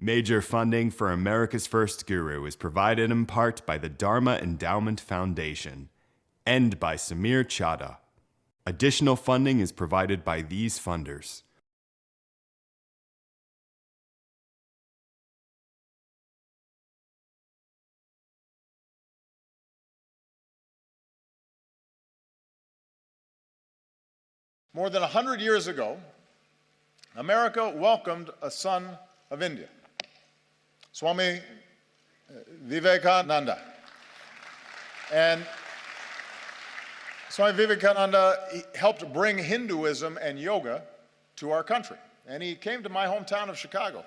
Major funding for America's First Guru is provided in part by the Dharma Endowment Foundation and by Samir Chadha. Additional funding is provided by these funders. More than 100 years ago, America welcomed a son of India, Swami Vivekananda. And Swami Vivekananda helped bring Hinduism and yoga to our country. And he came to my hometown of Chicago.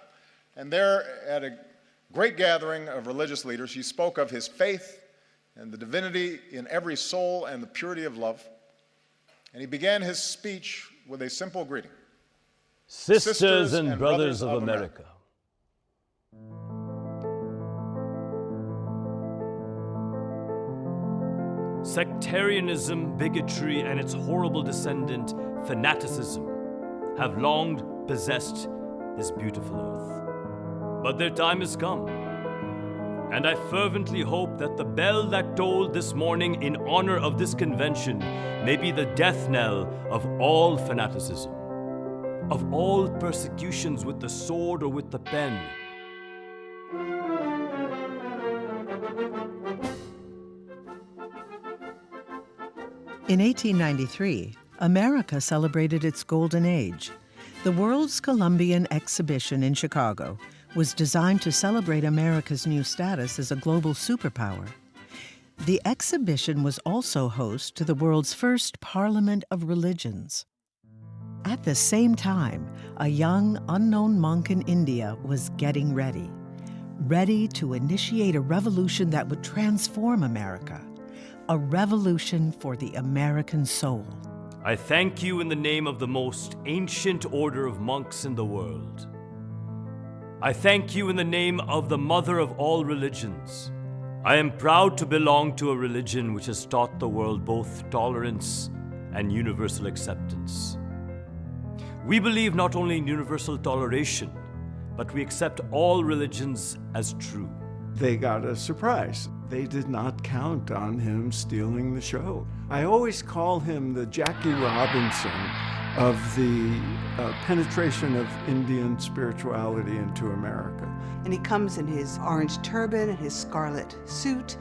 And there, at a great gathering of religious leaders, he spoke of his faith and the divinity in every soul and the purity of love. And he began his speech with a simple greeting. Sisters and brothers of America. Sectarianism, bigotry, and its horrible descendant, fanaticism, have long possessed this beautiful earth. But their time has come. And I fervently hope that the bell that tolled this morning in honor of this convention may be the death knell of all fanaticism, of all persecutions with the sword or with the pen. In 1893, America celebrated its golden age. The World's Columbian Exhibition in Chicago was designed to celebrate America's new status as a global superpower. The exhibition was also host to the world's first Parliament of Religions. At the same time, a young, unknown monk in India was getting ready to initiate a revolution that would transform America, a revolution for the American soul. I thank you in the name of the most ancient order of monks in the world. I thank you in the name of the mother of all religions. I am proud to belong to a religion which has taught the world both tolerance and universal acceptance. We believe not only in universal toleration, but we accept all religions as true. They got a surprise. They did not count on him stealing the show. I always call him the Jackie Robinson of the penetration of Indian spirituality into America. And he comes in his orange turban and his scarlet suit,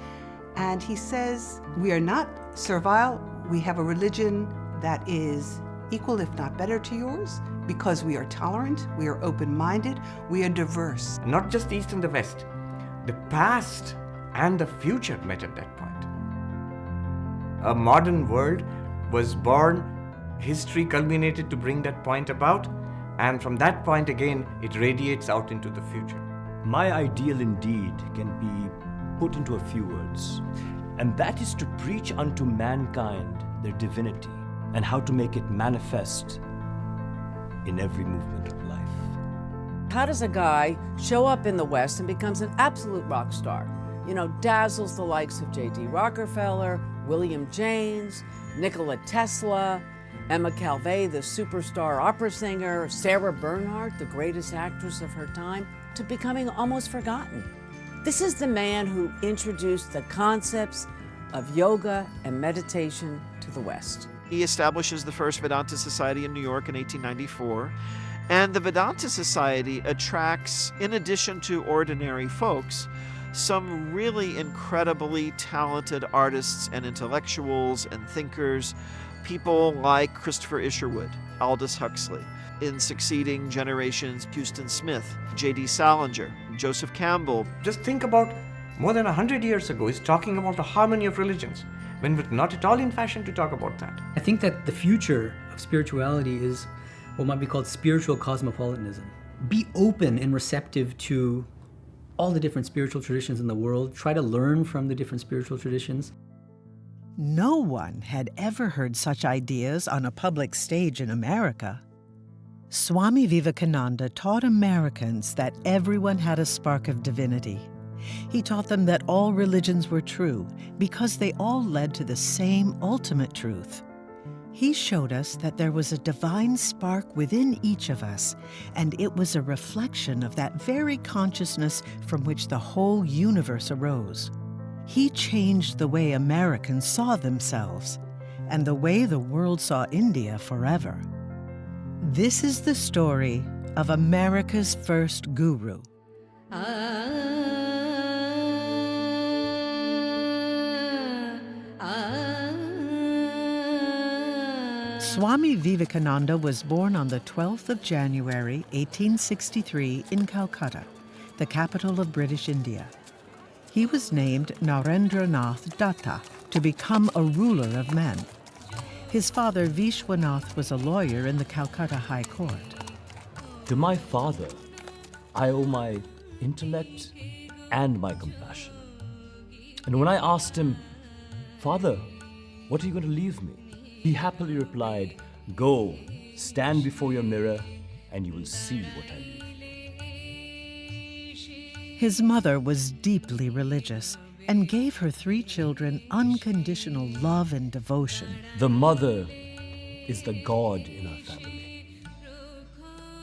and he says, we are not servile. We have a religion that is equal, if not better, to yours, because we are tolerant, we are open-minded, we are diverse. Not just the East and the West. The past and the future met at that point. A modern world was born, history culminated to bring that point about, and from that point again, it radiates out into the future. My ideal indeed can be put into a few words, and that is to preach unto mankind their divinity and how to make it manifest in every movement of life. How does a guy show up in the West and becomes an absolute rock star? You know, dazzles the likes of J.D. Rockefeller, William James, Nikola Tesla, Emma Calvé, the superstar opera singer, Sarah Bernhardt, the greatest actress of her time, to becoming almost forgotten. This is the man who introduced the concepts of yoga and meditation to the West. He establishes the first Vedanta Society in New York in 1894. And the Vedanta Society attracts, in addition to ordinary folks, some really incredibly talented artists and intellectuals and thinkers, people like Christopher Isherwood, Aldous Huxley. In succeeding generations, Houston Smith, J.D. Salinger, Joseph Campbell. Just think about more than 100 years ago, he's talking about the harmony of religions, when we're not at all in fashion to talk about that. I think that the future of spirituality is what might be called spiritual cosmopolitanism. Be open and receptive to all the different spiritual traditions in the world. Try to learn from the different spiritual traditions. No one had ever heard such ideas on a public stage in America. Swami Vivekananda taught Americans that everyone had a spark of divinity. He taught them that all religions were true because they all led to the same ultimate truth. He showed us that there was a divine spark within each of us, and it was a reflection of that very consciousness from which the whole universe arose. He changed the way Americans saw themselves, and the way the world saw India forever. This is the story of America's first guru. Swami Vivekananda was born on the 12th of January, 1863 in Calcutta, the capital of British India. He was named Narendranath Datta to become a ruler of men. His father Vishwanath was a lawyer in the Calcutta High Court. To my father, I owe my intellect and my compassion. And when I asked him, "Father, what are you going to leave me?" he happily replied, "Go, stand before your mirror, and you will see what I leave." His mother was deeply religious and gave her 3 children unconditional love and devotion. The mother is the God in our family.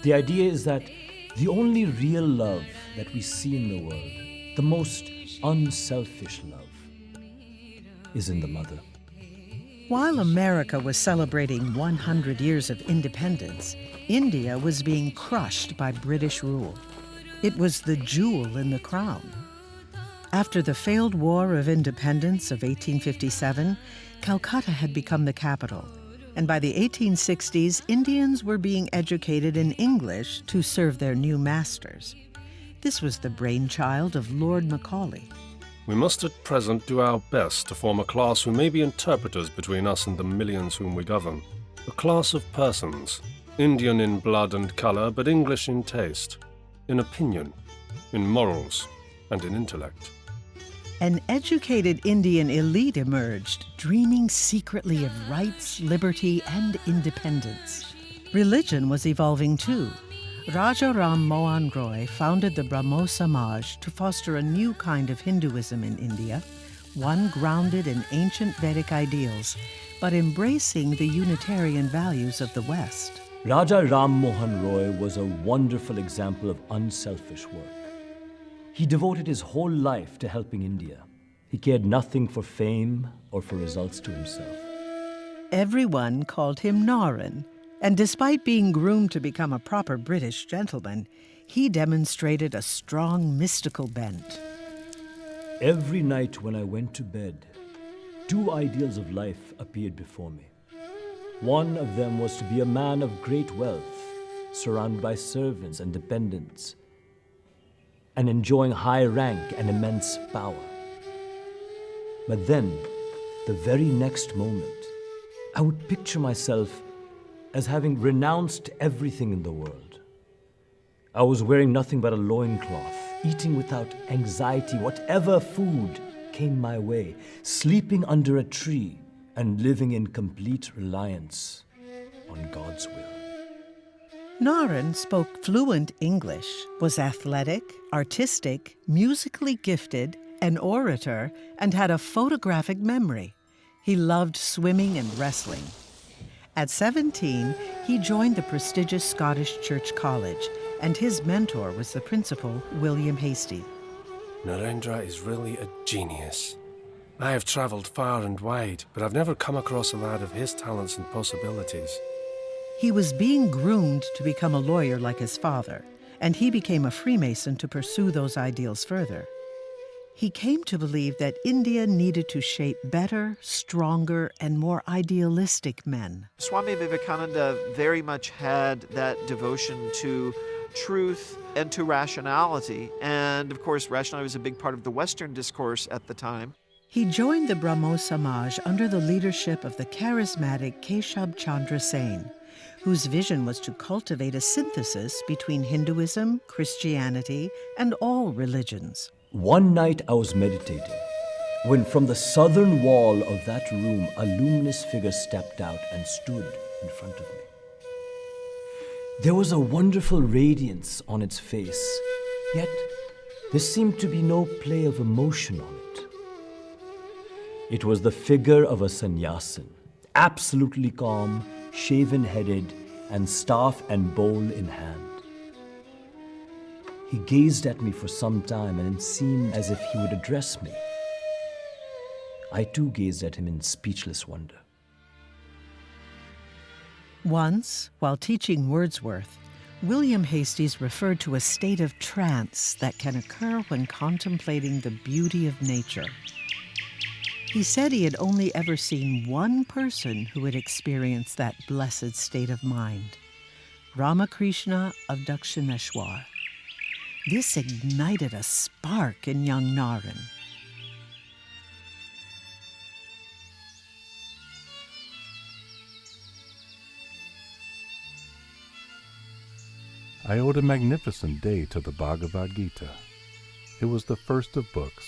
The idea is that the only real love that we see in the world, the most unselfish love, is in the mother. While America was celebrating 100 years of independence, India was being crushed by British rule. It was the jewel in the crown. After the failed War of Independence of 1857, Calcutta had become the capital, and by the 1860s, Indians were being educated in English to serve their new masters. This was the brainchild of Lord Macaulay. We must at present do our best to form a class who may be interpreters between us and the millions whom we govern. A class of persons, Indian in blood and colour, but English in taste, in opinion, in morals, and in intellect. An educated Indian elite emerged, dreaming secretly of rights, liberty, and independence. Religion was evolving too. Raja Ram Mohan Roy founded the Brahmo Samaj to foster a new kind of Hinduism in India, one grounded in ancient Vedic ideals, but embracing the Unitarian values of the West. Raja Ram Mohan Roy was a wonderful example of unselfish work. He devoted his whole life to helping India. He cared nothing for fame or for results to himself. Everyone called him Naran, and despite being groomed to become a proper British gentleman, he demonstrated a strong mystical bent. Every night when I went to bed, 2 ideals of life appeared before me. One of them was to be a man of great wealth, surrounded by servants and dependents, and enjoying high rank and immense power. But then, the very next moment, I would picture myself as having renounced everything in the world. I was wearing nothing but a loincloth, eating without anxiety whatever food came my way, sleeping under a tree, and living in complete reliance on God's will. Naran spoke fluent English, was athletic, artistic, musically gifted, an orator, and had a photographic memory. He loved swimming and wrestling. At 17, he joined the prestigious Scottish Church College, and his mentor was the principal, William Hastie. Narendra is really a genius. I have travelled far and wide, but I've never come across a lad of his talents and possibilities. He was being groomed to become a lawyer like his father, and he became a Freemason to pursue those ideals further. He came to believe that India needed to shape better, stronger, and more idealistic men. Swami Vivekananda very much had that devotion to truth and to rationality. And of course, rationality was a big part of the Western discourse at the time. He joined the Brahmo Samaj under the leadership of the charismatic Keshab Chandra Sen, whose vision was to cultivate a synthesis between Hinduism, Christianity, and all religions. One night I was meditating when from the southern wall of that room a luminous figure stepped out and stood in front of me. There was a wonderful radiance on its face, yet there seemed to be no play of emotion on it. It was the figure of a sannyasin, absolutely calm, shaven-headed, and staff and bowl in hand. He gazed at me for some time, and it seemed as if he would address me. I too gazed at him in speechless wonder. Once, while teaching Wordsworth, William Hastings referred to a state of trance that can occur when contemplating the beauty of nature. He said he had only ever seen one person who had experienced that blessed state of mind, Ramakrishna of Dakshineshwar. This ignited a spark in young Naren. I owed a magnificent day to the Bhagavad Gita. It was the first of books.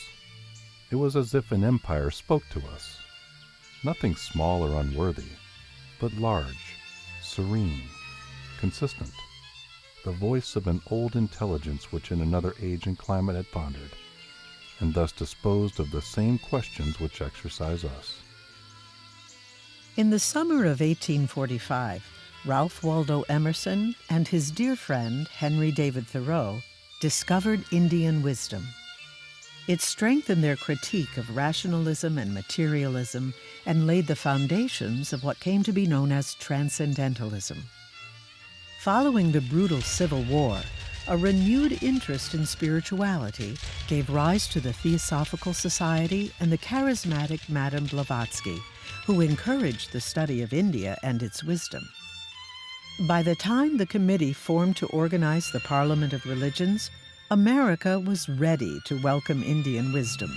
It was as if an empire spoke to us. Nothing small or unworthy, but large, serene, consistent. The voice of an old intelligence which in another age and climate had pondered, and thus disposed of the same questions which exercise us. In the summer of 1845, Ralph Waldo Emerson and his dear friend Henry David Thoreau discovered Indian wisdom. It strengthened their critique of rationalism and materialism and laid the foundations of what came to be known as transcendentalism. Following the brutal Civil War, a renewed interest in spirituality gave rise to the Theosophical Society and the charismatic Madame Blavatsky, who encouraged the study of India and its wisdom. By the time the committee formed to organize the Parliament of Religions, America was ready to welcome Indian wisdom.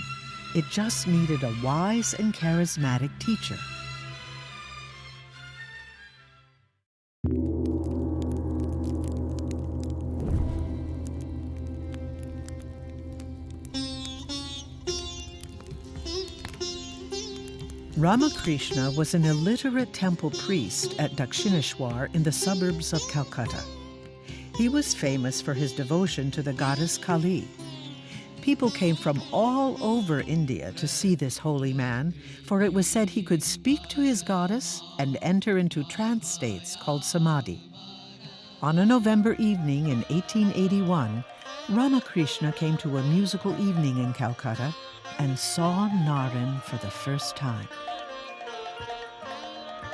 It just needed a wise and charismatic teacher. Ramakrishna was an illiterate temple priest at Dakshineshwar in the suburbs of Calcutta. He was famous for his devotion to the goddess Kali. People came from all over India to see this holy man, for it was said he could speak to his goddess and enter into trance states called samadhi. On a November evening in 1881, Ramakrishna came to a musical evening in Calcutta and saw Naren for the first time.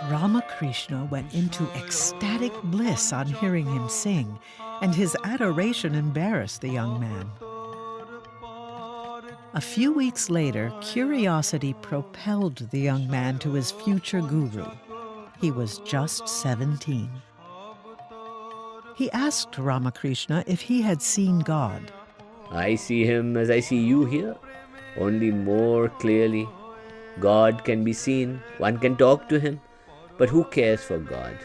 Ramakrishna went into ecstatic bliss on hearing him sing, and his adoration embarrassed the young man. A few weeks later, curiosity propelled the young man to his future guru. He was just 17. He asked Ramakrishna if he had seen God. I see him as I see you here, only more clearly. God can be seen, one can talk to him, but who cares for God?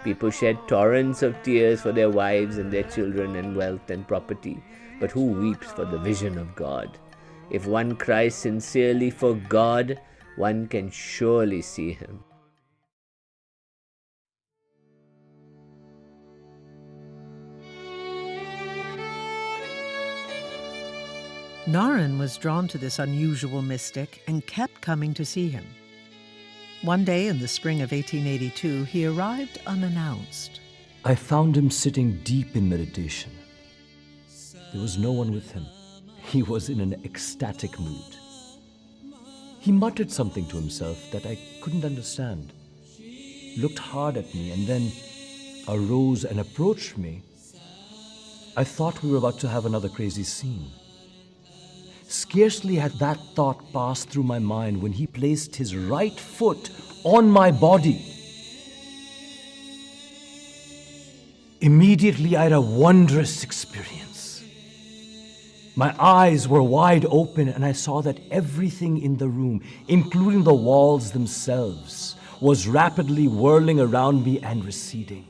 People shed torrents of tears for their wives and their children and wealth and property, but who weeps for the vision of God? If one cries sincerely for God, one can surely see him. Naren was drawn to this unusual mystic and kept coming to see him. One day in the spring of 1882, he arrived unannounced. I found him sitting deep in meditation. There was no one with him. He was in an ecstatic mood. He muttered something to himself that I couldn't understand, looked hard at me, and then arose and approached me. I thought we were about to have another crazy scene. Scarcely had that thought passed through my mind when he placed his right foot on my body. Immediately I had a wondrous experience. My eyes were wide open and I saw that everything in the room, including the walls themselves, was rapidly whirling around me and receding.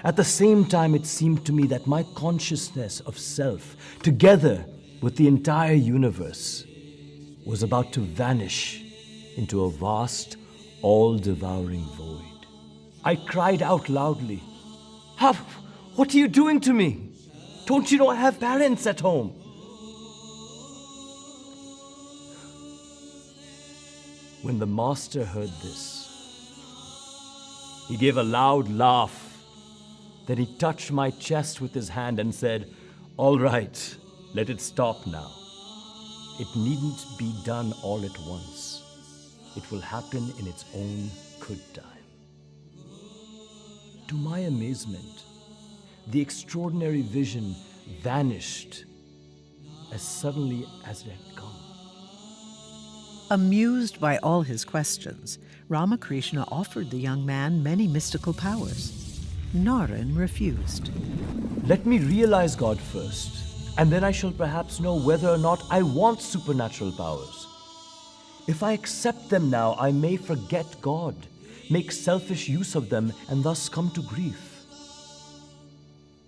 At the same time, it seemed to me that my consciousness of self, together with the entire universe, was about to vanish into a vast, all-devouring void. I cried out loudly, "What are you doing to me? Don't you know I have parents at home?" When the master heard this, He gave a loud laugh. Then he touched my chest with his hand and said, "All right, let it stop now. It needn't be done all at once. It will happen in its own good time." To my amazement, the extraordinary vision vanished as suddenly as it had come. Amused by all his questions, Ramakrishna offered the young man many mystical powers. Naren refused. Let me realize God first, and then I shall perhaps know whether or not I want supernatural powers. If I accept them now, I may forget God, make selfish use of them, and thus come to grief.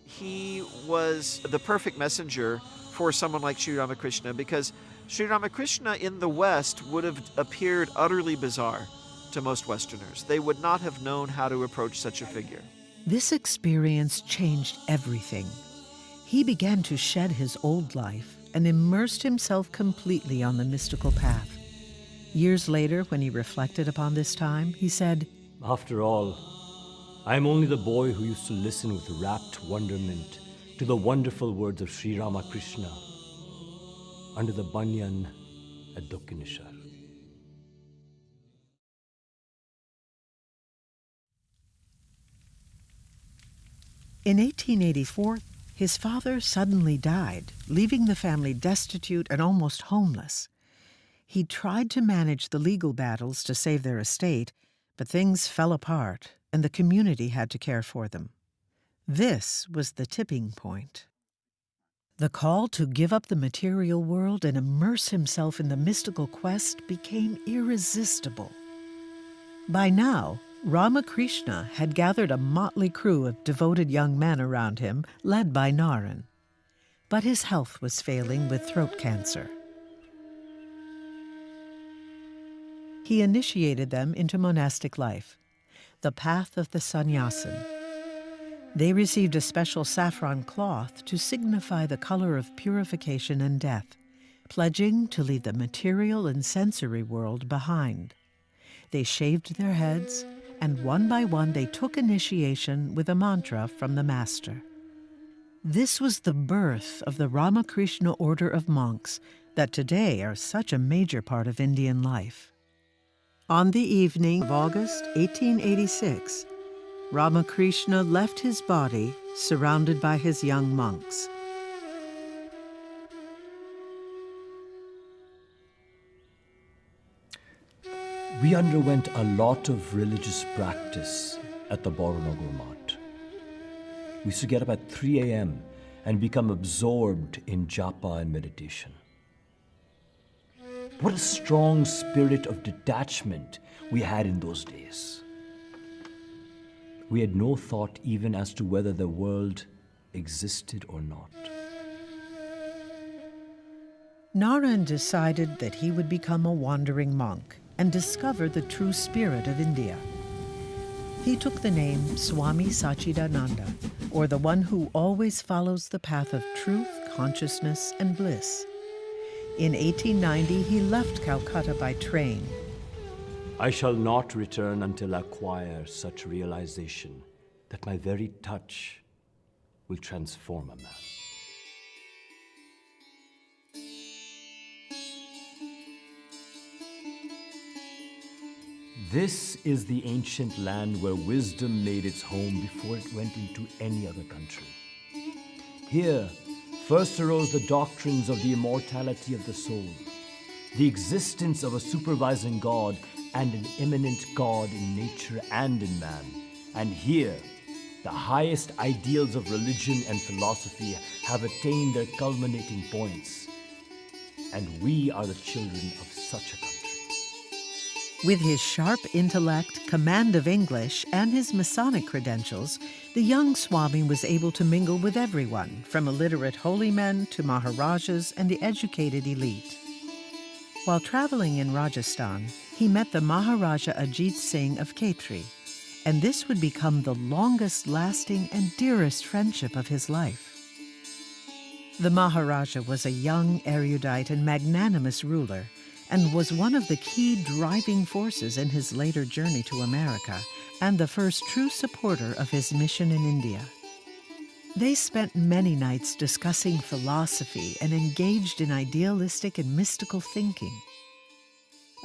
He was the perfect messenger for someone like Sri Ramakrishna, because Sri Ramakrishna in the West would have appeared utterly bizarre to most Westerners. They would not have known how to approach such a figure. This experience changed everything. He began to shed his old life and immersed himself completely on the mystical path. Years later, when he reflected upon this time, he said, After all, I am only the boy who used to listen with rapt wonderment to the wonderful words of Sri Ramakrishna under the banyan at Dokkineshwar. In 1884, his father suddenly died, leaving the family destitute and almost homeless. He tried to manage the legal battles to save their estate, but things fell apart, and the community had to care for them. This was the tipping point. The call to give up the material world and immerse himself in the mystical quest became irresistible. By now, Ramakrishna had gathered a motley crew of devoted young men around him, led by Naren. But his health was failing with throat cancer. He initiated them into monastic life, the path of the sannyasin. They received a special saffron cloth to signify the color of purification and death, pledging to leave the material and sensory world behind. They shaved their heads, and one by one they took initiation with a mantra from the master. This was the birth of the Ramakrishna order of monks that today are such a major part of Indian life. On the evening of August 1886, Ramakrishna left his body surrounded by his young monks. We underwent a lot of religious practice at the Boranagar Math. We used to get up at 3 a.m. and become absorbed in japa and meditation. What a strong spirit of detachment we had in those days. We had no thought even as to whether the world existed or not. Naren decided that he would become a wandering monk and discover the true spirit of India. He took the name Swami Sachidananda, or the one who always follows the path of truth, consciousness, and bliss. In 1890, he left Calcutta by train. I shall not return until I acquire such realization that my very touch will transform a man. This is the ancient land where wisdom made its home before it went into any other country. Here, first arose the doctrines of the immortality of the soul, the existence of a supervising God and an immanent God in nature and in man. And here, the highest ideals of religion and philosophy have attained their culminating points. And we are the children of such a country. With his sharp intellect, command of English, and his Masonic credentials, the young Swami was able to mingle with everyone, from illiterate holy men to Maharajas and the educated elite. While traveling in Rajasthan, he met the Maharaja Ajit Singh of Khetri, and this would become the longest-lasting and dearest friendship of his life. The Maharaja was a young, erudite, and magnanimous ruler, and was one of the key driving forces in his later journey to America and the first true supporter of his mission in India. They spent many nights discussing philosophy and engaged in idealistic and mystical thinking.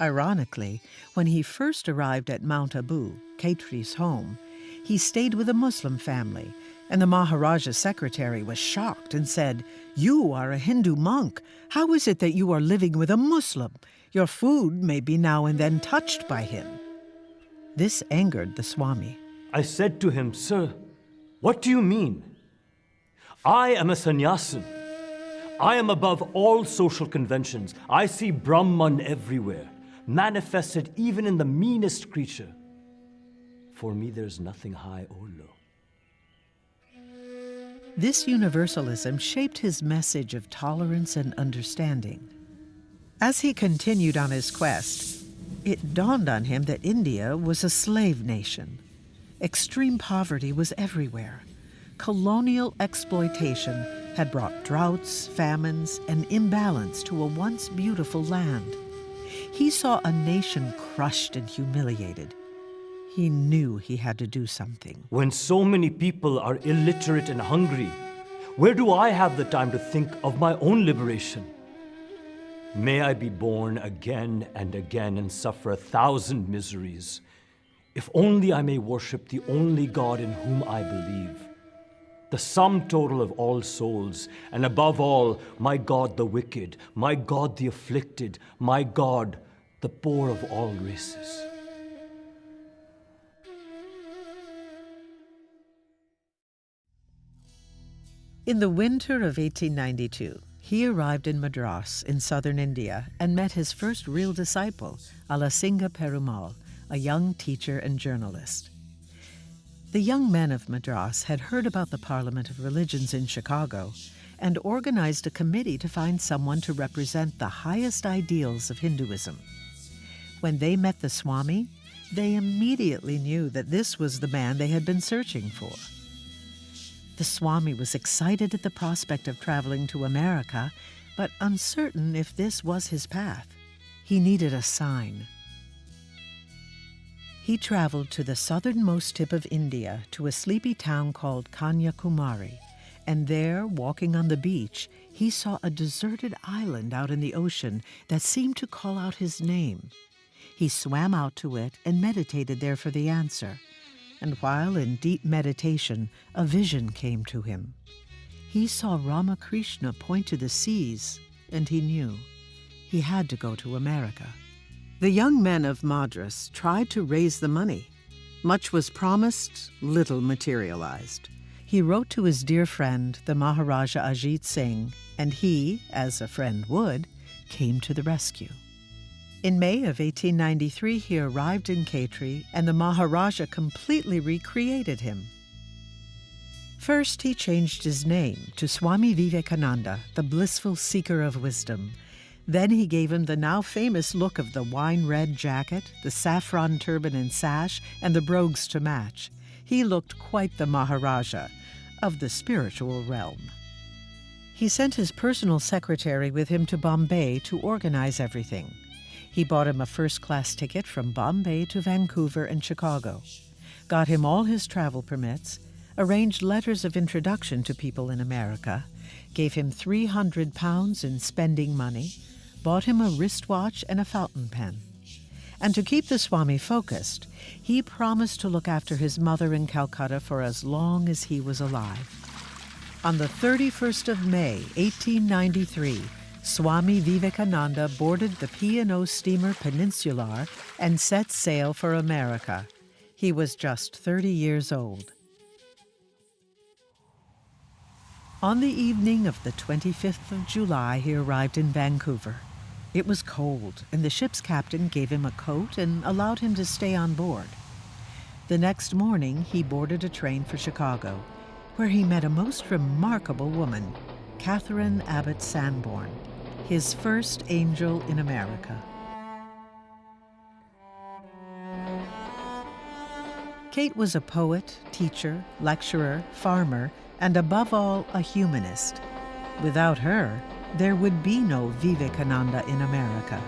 Ironically, when he first arrived at Mount Abu, Khatri's home, he stayed with a Muslim family, and the Maharaja's secretary was shocked and said, "You are a Hindu monk. How is it that you are living with a Muslim? Your food may be now and then touched by him." This angered the Swami. I said to him, "Sir, what do you mean? I am a sannyasin. I am above all social conventions. I see Brahman everywhere, manifested even in the meanest creature. For me, there's nothing high or low." This universalism shaped his message of tolerance and understanding. As he continued on his quest, it dawned on him that India was a slave nation. Extreme poverty was everywhere. Colonial exploitation had brought droughts, famines, and imbalance to a once beautiful land. He saw a nation crushed and humiliated. He knew he had to do something. When so many people are illiterate and hungry, where do I have the time to think of my own liberation? May I be born again and again and suffer 1,000 miseries, if only I may worship the only God in whom I believe, the sum total of all souls, and above all, my God the wicked, my God the afflicted, my God the poor of all races. In the winter of 1892, he arrived in Madras in southern India and met his first real disciple, Alasinga Perumal, a young teacher and journalist. The young men of Madras had heard about the Parliament of Religions in Chicago and organized a committee to find someone to represent the highest ideals of Hinduism. When they met the Swami, they immediately knew that this was the man they had been searching for. The Swami was excited at the prospect of traveling to America, but uncertain if this was his path. He needed a sign. He traveled to the southernmost tip of India to a sleepy town called Kanyakumari, and there, walking on the beach, he saw a deserted island out in the ocean that seemed to call out his name. He swam out to it and meditated there for the answer. And while in deep meditation, a vision came to him. He saw Ramakrishna point to the seas, and he knew he had to go to America. The young men of Madras tried to raise the money. Much was promised, little materialized. He wrote to his dear friend, the Maharaja Ajit Singh, and he, as a friend would, came to the rescue. In May of 1893, he arrived in Khatri, and the Maharaja completely recreated him. First, he changed his name to Swami Vivekananda, the blissful seeker of wisdom. Then he gave him the now famous look of the wine-red jacket, the saffron turban and sash, and the brogues to match. He looked quite the Maharaja of the spiritual realm. He sent his personal secretary with him to Bombay to organize everything. He bought him a first-class ticket from Bombay to Vancouver and Chicago, got him all his travel permits, arranged letters of introduction to people in America, gave him £300 in spending money, bought him a wristwatch and a fountain pen. And to keep the Swami focused, he promised to look after his mother in Calcutta for as long as he was alive. On the 31st of May, 1893, Swami Vivekananda boarded the P&O steamer Peninsular and set sail for America. He was just 30 years old. On the evening of the 25th of July, he arrived in Vancouver. It was cold, and the ship's captain gave him a coat and allowed him to stay on board. The next morning, he boarded a train for Chicago, where he met a most remarkable woman, Catherine Abbott Sanborn, his first angel in America. Kate was a poet, teacher, lecturer, farmer, and above all, a humanist. Without her, there would be no Vivekananda in America.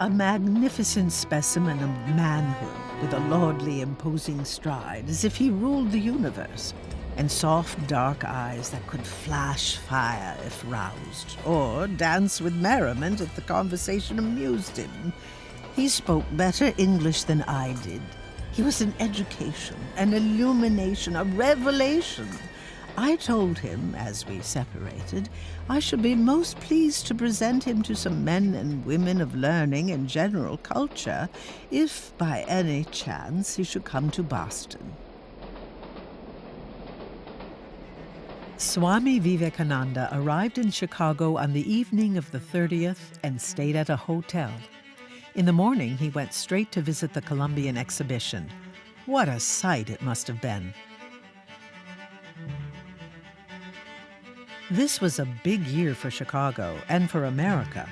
a magnificent specimen of manhood with a lordly, imposing stride, as if he ruled the universe, and soft, dark eyes that could flash fire if roused, or dance with merriment if the conversation amused him. He spoke better English than I did. He was an education, an illumination, a revelation. I told him, as we separated, I should be most pleased to present him to some men and women of learning and general culture, if by any chance he should come to Boston. Swami Vivekananda arrived in Chicago on the evening of the 30th and stayed at a hotel. In the morning, he went straight to visit the Columbian exhibition. What a sight it must have been. This was a big year for Chicago and for America.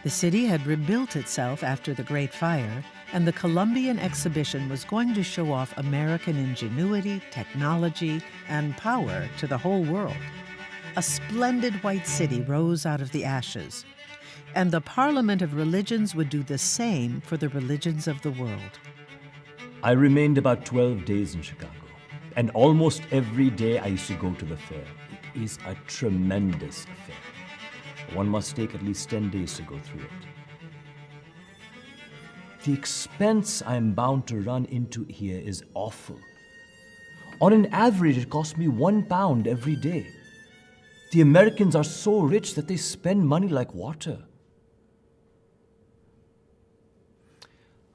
The city had rebuilt itself after the Great Fire, and the Columbian exhibition was going to show off American ingenuity, technology, and power to the whole world. A splendid white city rose out of the ashes, and the Parliament of Religions would do the same for the religions of the world. I remained about 12 days in Chicago, and almost every day I used to go to the fair. It is a tremendous affair. One must take at least 10 days to go through it. The expense I am bound to run into here is awful. On an average, it costs me £1 every day. The Americans are so rich that they spend money like water.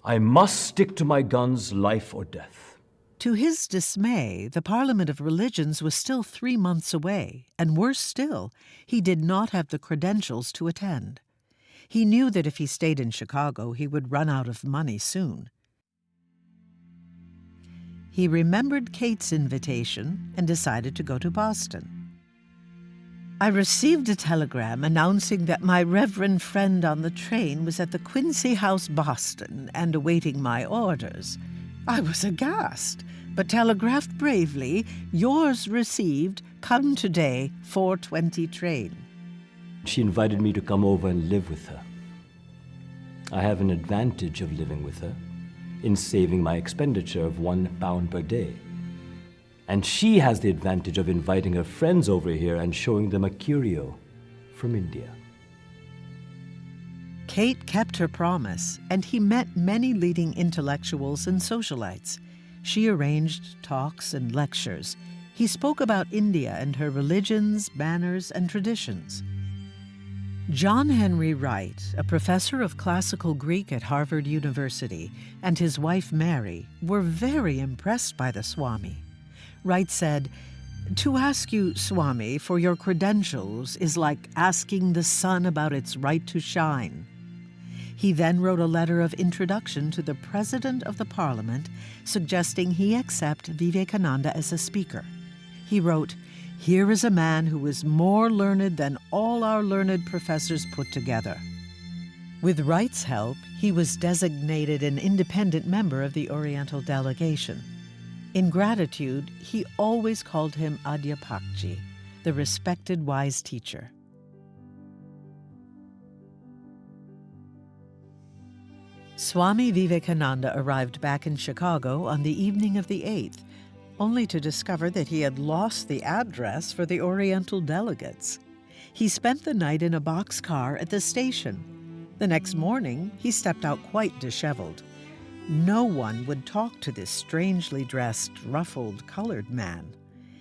I must stick to my guns, life or death. To his dismay, the Parliament of Religions was still 3 months away, and worse still, he did not have the credentials to attend. He knew that if he stayed in Chicago, he would run out of money soon. He remembered Kate's invitation and decided to go to Boston. I received a telegram announcing that my reverend friend on the train was at the Quincy House, Boston, and awaiting my orders. I was aghast, but telegraphed bravely, "Yours received, come today, 4:20 train." She invited me to come over and live with her. I have an advantage of living with her in saving my expenditure of £1 per day. And she has the advantage of inviting her friends over here and showing them a curio from India. Kate kept her promise, and he met many leading intellectuals and socialites. She arranged talks and lectures. He spoke about India and her religions, manners, and traditions. John Henry Wright, a professor of classical Greek at Harvard University, and his wife Mary were very impressed by the Swami. Wright said, "To ask you, Swami, for your credentials is like asking the sun about its right to shine." He then wrote a letter of introduction to the President of the Parliament, suggesting he accept Vivekananda as a speaker. He wrote, "Here is a man who is more learned than all our learned professors put together." With Wright's help, he was designated an independent member of the Oriental delegation. In gratitude, he always called him Adhyapakji, the respected wise teacher. Swami Vivekananda arrived back in Chicago on the evening of the 8th, only to discover that he had lost the address for the Oriental delegates. He spent the night in a boxcar at the station. The next morning, he stepped out quite disheveled. No one would talk to this strangely dressed, ruffled, colored man.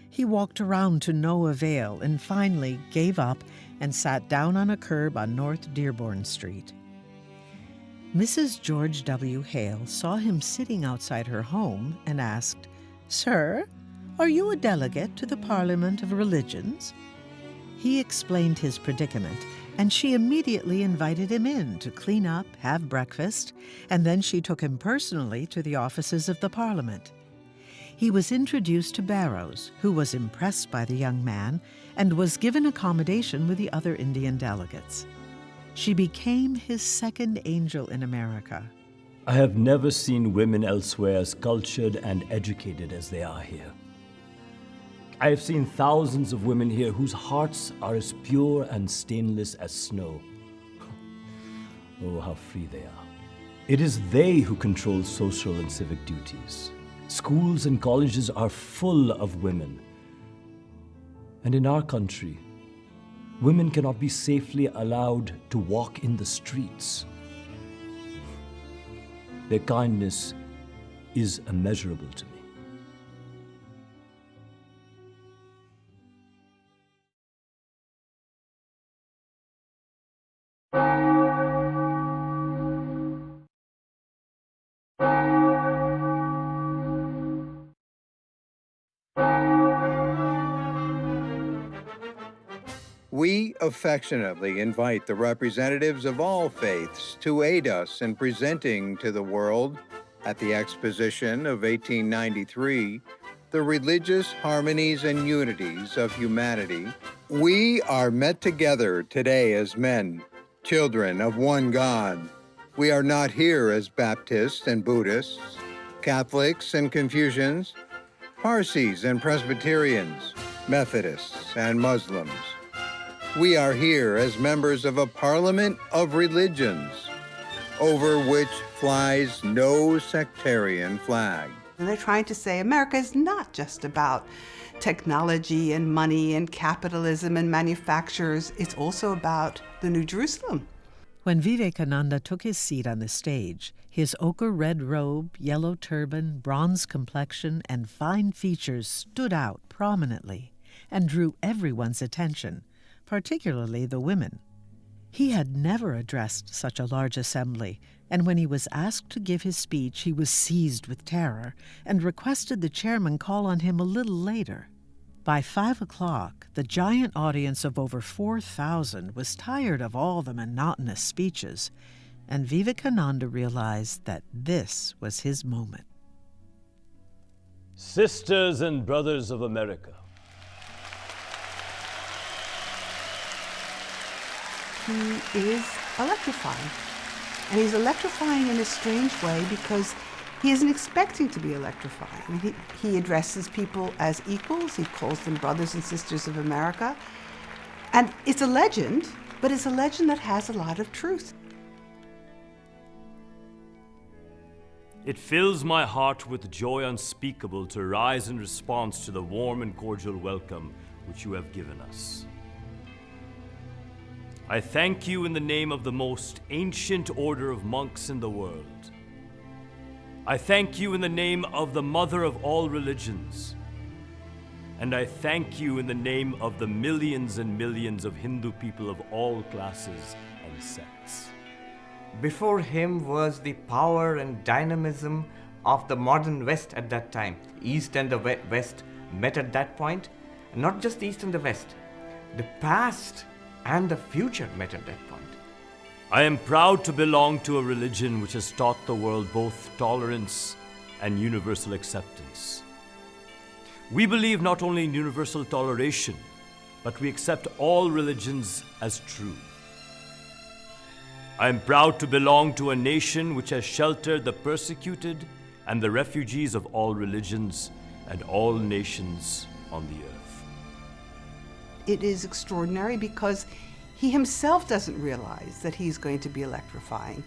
He walked around to no avail and finally gave up and sat down on a curb on North Dearborn Street. Mrs. George W. Hale saw him sitting outside her home and asked, "Sir, are you a delegate to the Parliament of Religions?" He explained his predicament, and she immediately invited him in to clean up, have breakfast, and then she took him personally to the offices of the Parliament. He was introduced to Barrows, who was impressed by the young man and was given accommodation with the other Indian delegates. She became his second angel in America. I have never seen women elsewhere as cultured and educated as they are here. I have seen thousands of women here whose hearts are as pure and stainless as snow. Oh, how free they are. It is they who control social and civic duties. Schools and colleges are full of women. And in our country, women cannot be safely allowed to walk in the streets. Their kindness is immeasurable to me. We affectionately invite the representatives of all faiths to aid us in presenting to the world, at the Exposition of 1893, the religious harmonies and unities of humanity. We are met together today as men, children of one God. We are not here as Baptists and Buddhists, Catholics and Confucians, Parsis and Presbyterians, Methodists and Muslims. We are here as members of a parliament of religions, over which flies no sectarian flag. And they're trying to say America is not just about technology and money and capitalism and manufacturers. It's also about the New Jerusalem. When Vivekananda took his seat on the stage, his ochre red robe, yellow turban, bronze complexion, and fine features stood out prominently and drew everyone's attention, particularly the women. He had never addressed such a large assembly, and when he was asked to give his speech, he was seized with terror and requested the chairman call on him a little later. By 5 o'clock, the giant audience of over 4,000 was tired of all the monotonous speeches, and Vivekananda realized that this was his moment. Sisters and brothers of America, he is electrifying. And he's electrifying in a strange way because he isn't expecting to be electrifying. He addresses people as equals. He calls them brothers and sisters of America. And it's a legend, but it's a legend that has a lot of truth. it fills my heart with joy unspeakable to rise in response to the warm and cordial welcome which you have given us. I thank you in the name of the most ancient order of monks in the world. I thank you in the name of the mother of all religions. And I thank you in the name of the millions and millions of Hindu people of all classes and sects. Before him was the power and dynamism of the modern West at that time. East and the West met at that point. And not just the East and the West. The past and the future met at that point. I am proud to belong to a religion which has taught the world both tolerance and universal acceptance. We believe not only in universal toleration, but we accept all religions as true. I am proud to belong to a nation which has sheltered the persecuted and the refugees of all religions and all nations on the earth. It is extraordinary because he himself doesn't realize that he's going to be electrifying.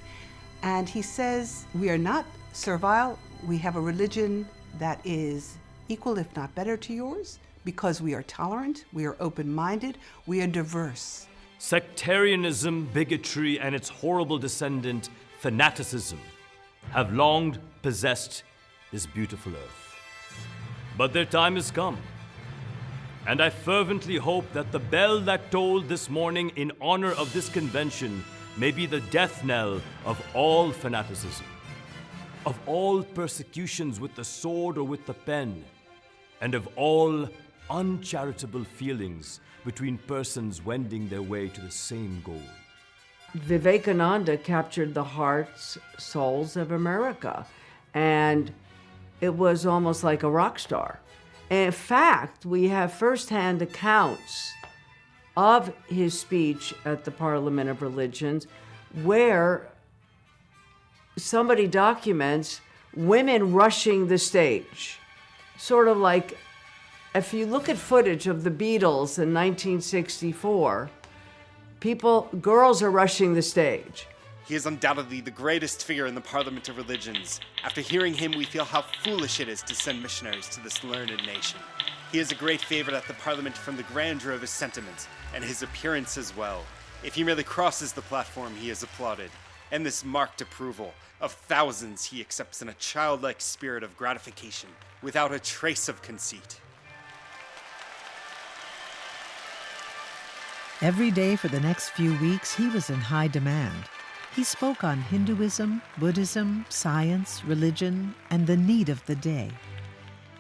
And he says, we are not servile. We have a religion that is equal, if not better, to yours, because we are tolerant, we are open-minded, we are diverse. Sectarianism, bigotry, and its horrible descendant, fanaticism, have long possessed this beautiful earth. But their time has come. And I fervently hope that the bell that tolled this morning in honor of this convention may be the death knell of all fanaticism, of all persecutions with the sword or with the pen, and of all uncharitable feelings between persons wending their way to the same goal. Vivekananda captured the hearts, souls of America, and it was almost like a rock star. In fact, we have firsthand accounts of his speech at the Parliament of Religions where somebody documents women rushing the stage. Sort of like, if you look at footage of the Beatles in 1964, girls are rushing the stage. He is undoubtedly the greatest figure in the Parliament of Religions. After hearing him, we feel how foolish it is to send missionaries to this learned nation. He is a great favorite at the Parliament from the grandeur of his sentiments, and his appearance as well. If he merely crosses the platform, he is applauded, and this marked approval of thousands he accepts in a childlike spirit of gratification, without a trace of conceit. Every day for the next few weeks, he was in high demand. He spoke on Hinduism, Buddhism, science, religion, and the need of the day.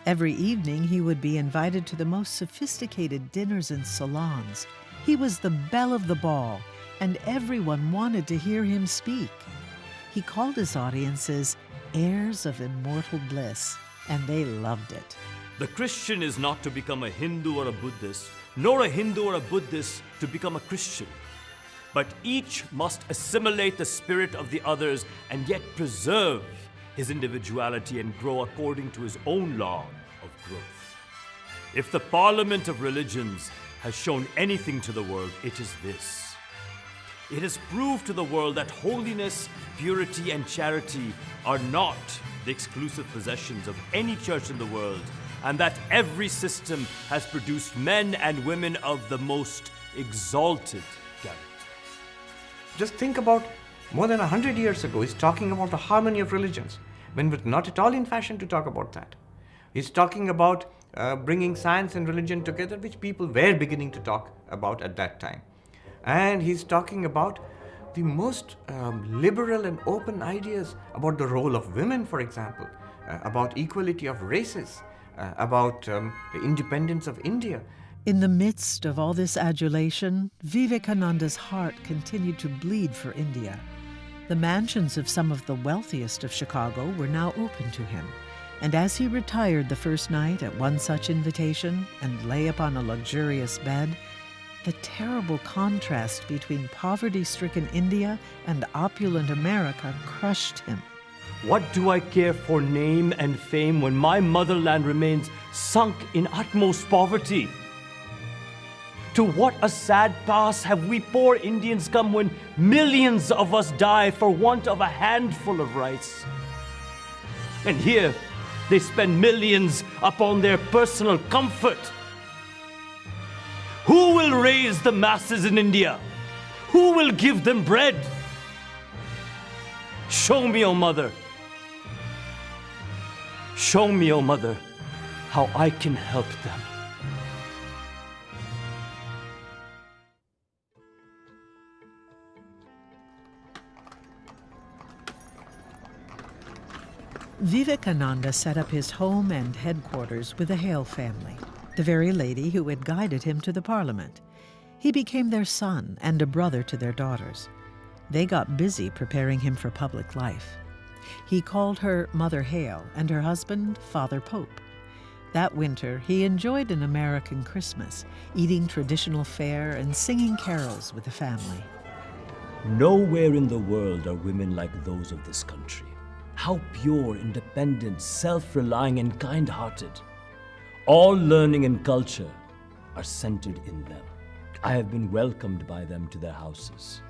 Every evening, he would be invited to the most sophisticated dinners and salons. He was the belle of the ball, and everyone wanted to hear him speak. He called his audiences heirs of immortal bliss, and they loved it. The Christian is not to become a Hindu or a Buddhist, nor a Hindu or a Buddhist to become a Christian. But each must assimilate the spirit of the others and yet preserve his individuality and grow according to his own law of growth. If the Parliament of Religions has shown anything to the world, it is this. It has proved to the world that holiness, purity, and charity are not the exclusive possessions of any church in the world, and that every system has produced men and women of the most exalted character. Just think about more than 100 years ago, he's talking about the harmony of religions, when it was not at all in fashion to talk about that. He's talking about bringing science and religion together, which people were beginning to talk about at that time. And he's talking about the most liberal and open ideas about the role of women, for example, about equality of races, about the independence of India. In the midst of all this adulation, Vivekananda's heart continued to bleed for India. The mansions of some of the wealthiest of Chicago were now open to him, and as he retired the first night at one such invitation and lay upon a luxurious bed, the terrible contrast between poverty-stricken India and opulent America crushed him. What do I care for name and fame when my motherland remains sunk in utmost poverty? To what a sad pass have we poor Indians come when millions of us die for want of a handful of rice. And here they spend millions upon their personal comfort. Who will raise the masses in India? Who will give them bread? Show me, O Mother. Show me, O Mother, how I can help them. Vivekananda set up his home and headquarters with the Hale family, the very lady who had guided him to the Parliament. He became their son and a brother to their daughters. They got busy preparing him for public life. He called her Mother Hale and her husband Father Pope. That winter, he enjoyed an American Christmas, eating traditional fare and singing carols with the family. Nowhere in the world are women like those of this country. How pure, independent, self-relying, and kind-hearted. All learning and culture are centered in them. I have been welcomed by them to their houses.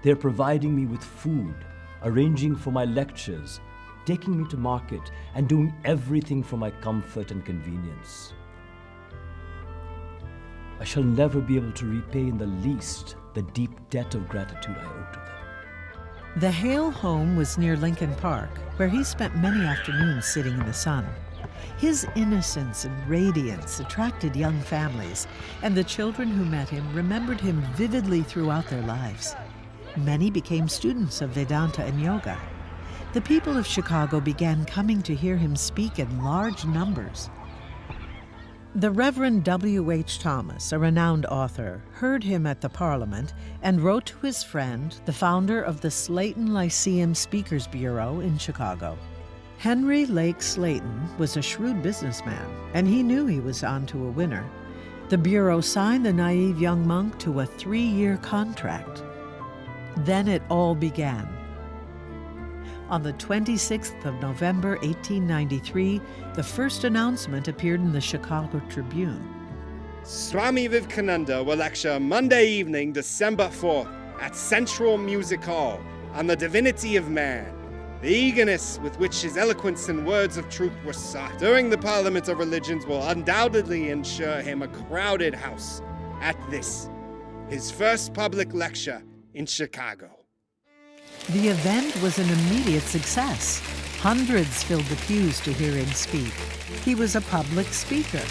They're providing me with food, arranging for my lectures, taking me to market, and doing everything for my comfort and convenience. I shall never be able to repay in the least the deep debt of gratitude I owe to them. The Hale home was near Lincoln Park, where he spent many afternoons sitting in the sun. His innocence and radiance attracted young families, and the children who met him remembered him vividly throughout their lives. Many became students of Vedanta and yoga. The people of Chicago began coming to hear him speak in large numbers. The Reverend W.H. Thomas, a renowned author, heard him at the Parliament and wrote to his friend, the founder of the Slayton Lyceum Speakers Bureau in Chicago. Henry Lake Slayton was a shrewd businessman, and he knew he was on to a winner. The Bureau signed the naive young monk to a 3-year contract. Then it all began. On the 26th of November, 1893, the first announcement appeared in the Chicago Tribune. Swami Vivekananda will lecture Monday evening, December 4th, at Central Music Hall, on the divinity of man. The eagerness with which his eloquence and words of truth were sought during the Parliament of Religions will undoubtedly ensure him a crowded house at this, his first public lecture in Chicago. The event was an immediate success. Hundreds filled the pews to hear him speak. He was a public speaker.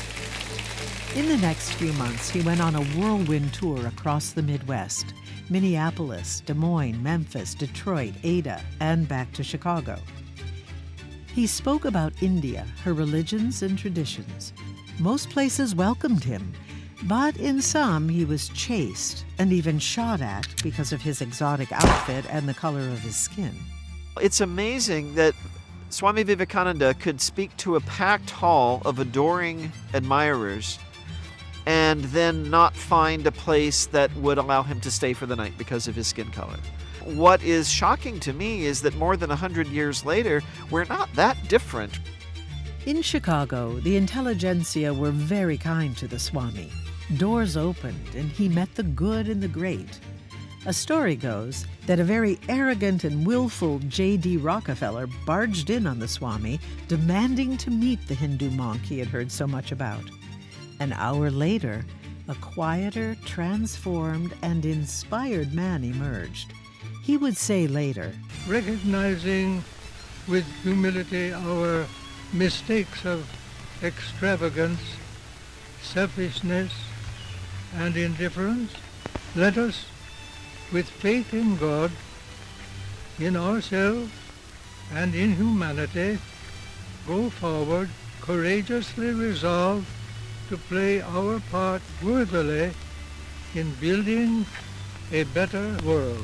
In the next few months, he went on a whirlwind tour across the Midwest: Minneapolis, Des Moines, Memphis, Detroit, Ada, and back to Chicago. He spoke about India, her religions and traditions. Most places welcomed him, but in some he was chased and even shot at because of his exotic outfit and the color of his skin. It's amazing that Swami Vivekananda could speak to a packed hall of adoring admirers and then not find a place that would allow him to stay for the night because of his skin color. What is shocking to me is that more than 100 years later, we're not that different. In Chicago, the intelligentsia were very kind to the Swami. Doors opened, and he met the good and the great. A story goes that a very arrogant and willful J.D. Rockefeller barged in on the Swami, demanding to meet the Hindu monk he had heard so much about. An hour later, a quieter, transformed, and inspired man emerged. He would say later, recognizing with humility our mistakes of extravagance, selfishness, and indifference, let us, with faith in God, in ourselves, and in humanity, go forward, courageously resolved to play our part worthily in building a better world.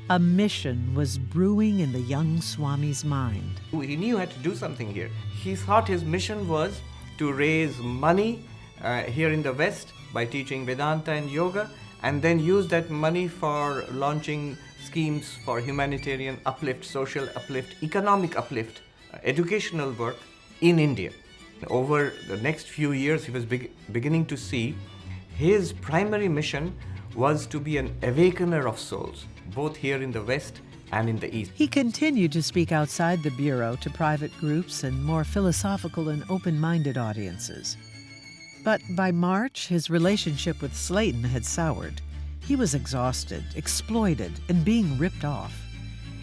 A mission was brewing in the young Swami's mind. He knew he had to do something here. He thought his mission was to raise money here in the West by teaching Vedanta and yoga, and then use that money for launching schemes for humanitarian uplift, social uplift, economic uplift, educational work in India. Over the next few years, he was beginning to see his primary mission was to be an awakener of souls, both here in the West and in the East. He continued to speak outside the Bureau to private groups and more philosophical and open-minded audiences. But by March, his relationship with Slayton had soured. He was exhausted, exploited, and being ripped off.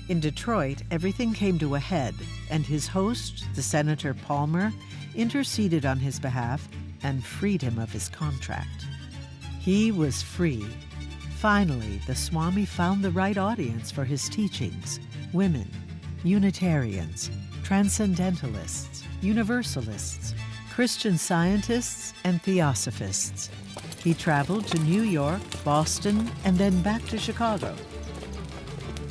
In Detroit, everything came to a head, and his host, the Senator Palmer, interceded on his behalf and freed him of his contract. He was free. Finally, the Swami found the right audience for his teachings: women, Unitarians, Transcendentalists, Universalists, Christian Scientists, and Theosophists. He traveled to New York, Boston, and then back to Chicago.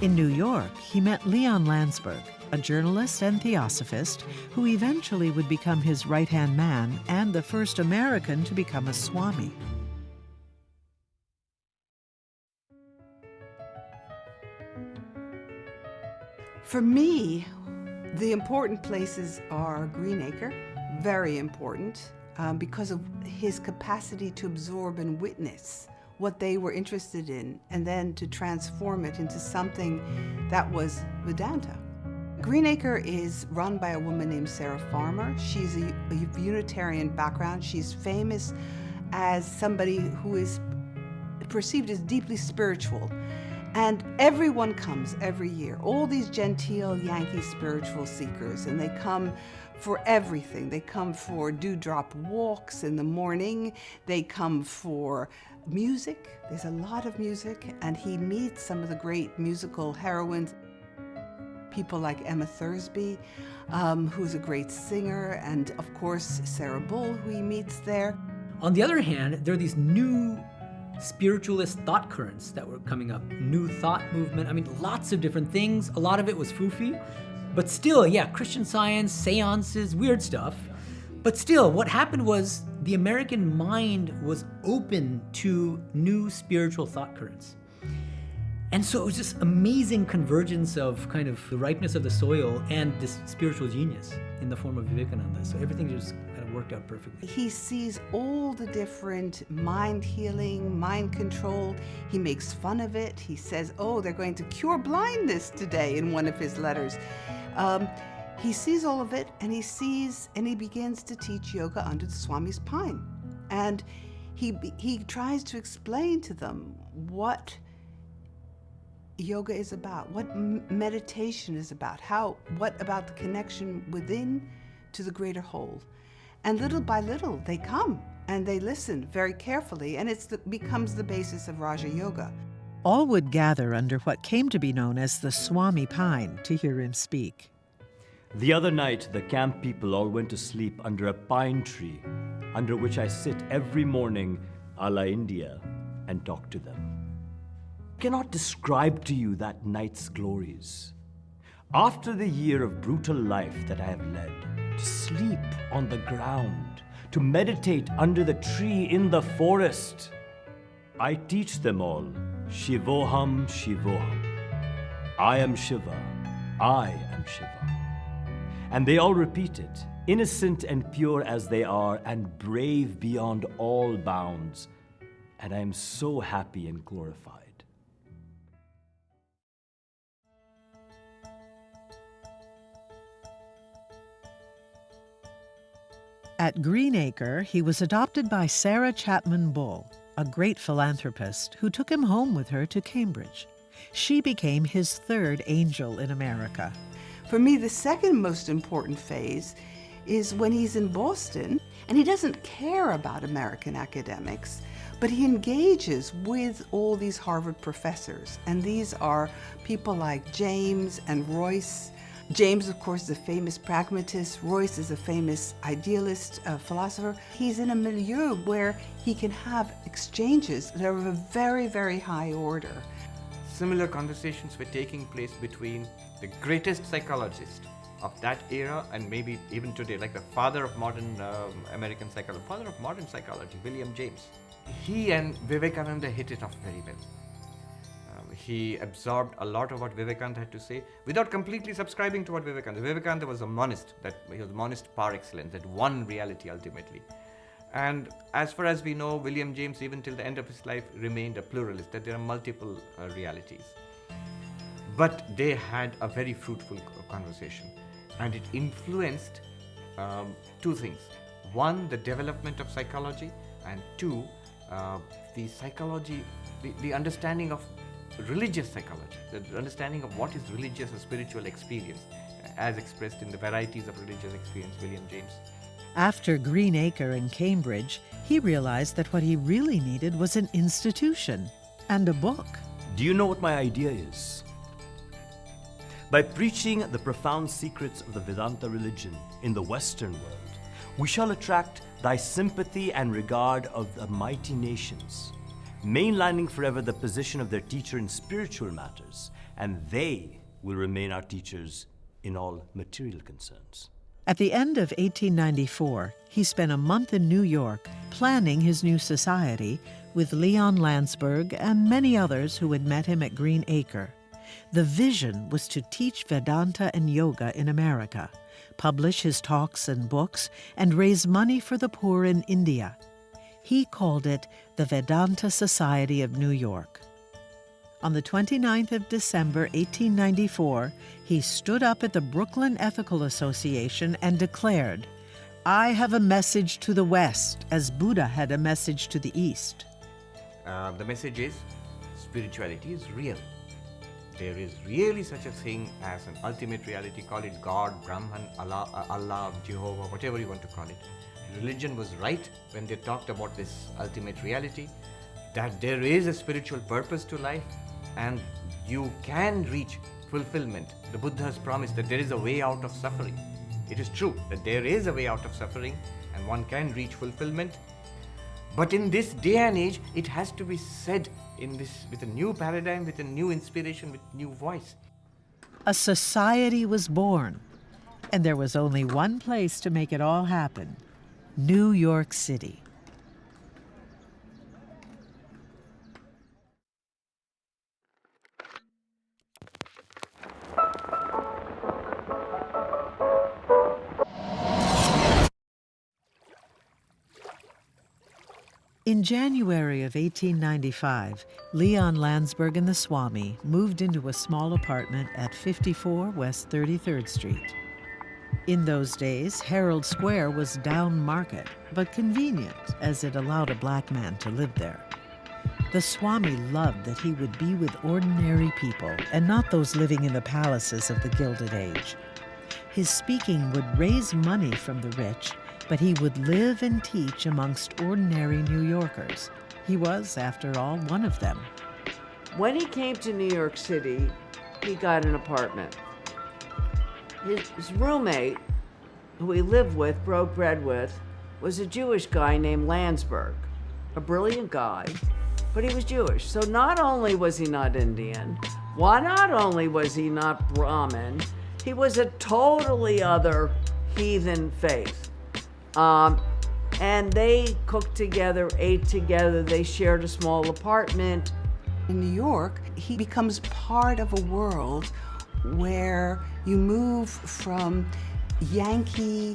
In New York, he met Leon Landsberg, a journalist and theosophist who eventually would become his right-hand man and the first American to become a Swami. For me, the important places are Green Acre, very important, because of his capacity to absorb and witness what they were interested in, and then to transform it into something that was Vedanta. Green Acre is run by a woman named Sarah Farmer. She's a Unitarian background. She's famous as somebody who is perceived as deeply spiritual. And everyone comes every year, all these genteel Yankee spiritual seekers, and they come for everything. They come for dewdrop walks in the morning. They come for music. There's a lot of music, and he meets some of the great musical heroines. People like Emma Thursby, who's a great singer, and of course Sarah Bull, who he meets there. On the other hand, there are these new spiritualist thought currents that were coming up. New thought movement, I mean, lots of different things. A lot of it was foofy, but still, yeah, Christian Science, seances, weird stuff. But still, what happened was the American mind was open to new spiritual thought currents. And so it was this amazing convergence of kind of the ripeness of the soil and this spiritual genius in the form of Vivekananda. So everything just kind of worked out perfectly. He sees all the different mind healing, mind control. He makes fun of it. He says, oh, they're going to cure blindness today in one of his letters. He sees all of it, and he begins to teach yoga under the Swami's pine. And he tries to explain to them what yoga is about, what meditation is about, what about the connection within to the greater whole. And little by little, they come and they listen very carefully, and it becomes the basis of Raja Yoga. All would gather under what came to be known as the Swami Pine to hear him speak. The other night, the camp people all went to sleep under a pine tree, under which I sit every morning a la India and talk to them. I cannot describe to you that night's glories. After the year of brutal life that I have led, to sleep on the ground, to meditate under the tree in the forest, I teach them all, Shivoham, Shivoham. I am Shiva, I am Shiva. And they all repeat it, innocent and pure as they are, and brave beyond all bounds. And I am so happy and glorified. At Green Acre, he was adopted by Sarah Chapman Bull, a great philanthropist who took him home with her to Cambridge. She became his third angel in America. For me, the second most important phase is when he's in Boston, and he doesn't care about American academics, but he engages with all these Harvard professors. And these are people like James and Royce. James, of course, is a famous pragmatist. Royce is a famous idealist, philosopher. He's in a milieu where he can have exchanges that are of a very, very high order. Similar conversations were taking place between the greatest psychologist of that era and maybe even today, like the father of modern American psychology, father of modern psychology, William James. He and Vivekananda hit it off very well. He absorbed a lot of what Vivekananda had to say without completely subscribing to what Vivekananda. Vivekananda was a monist, he was a monist par excellence, that one reality ultimately. And as far as we know, William James, even till the end of his life, remained a pluralist, that there are multiple realities. But they had a very fruitful conversation, and it influenced two things. One, the development of psychology, and two, the psychology, the understanding of religious psychology, the understanding of what is religious or spiritual experience, as expressed in the varieties of religious experience, William James. After Green Acre and Cambridge, he realized that what he really needed was an institution and a book. Do you know what my idea is? By preaching the profound secrets of the Vedanta religion in the Western world, we shall attract thy sympathy and regard of the mighty nations, mainlining forever the position of their teacher in spiritual matters, and they will remain our teachers in all material concerns. At the end of 1894, he spent a month in New York planning his new society with Leon Landsberg and many others who had met him at Green Acre. The vision was to teach Vedanta and yoga in America, publish his talks and books, and raise money for the poor in India. He called it the Vedanta Society of New York. On the 29th of December, 1894, he stood up at the Brooklyn Ethical Association and declared, "I have a message to the West, as Buddha had a message to the East." The message is, spirituality is real. There is really such a thing as an ultimate reality. Call it God, Brahman, Allah, Jehovah, whatever you want to call it. Religion was right when they talked about this ultimate reality, that there is a spiritual purpose to life and you can reach fulfillment. The Buddha has promised that there is a way out of suffering. It is true that there is a way out of suffering and one can reach fulfillment. But in this day and age, it has to be said with a new paradigm, with a new inspiration, with new voice. A society was born, and there was only one place to make it all happen: New York City. In January of 1895, Leon Landsberg and the Swami moved into a small apartment at 54 West 33rd Street. In those days, Herald Square was down market, but convenient as it allowed a black man to live there. The Swami loved that he would be with ordinary people and not those living in the palaces of the Gilded Age. His speaking would raise money from the rich, but he would live and teach amongst ordinary New Yorkers. He was, after all, one of them. When he came to New York City, he got an apartment. His roommate, who he lived with, broke bread with, was a Jewish guy named Landsberg, a brilliant guy, but he was Jewish. So not only was he not Indian, not only was he not Brahmin, he was a totally other heathen faith. And they cooked together, ate together, they shared a small apartment. In New York, he becomes part of a world where you move from Yankee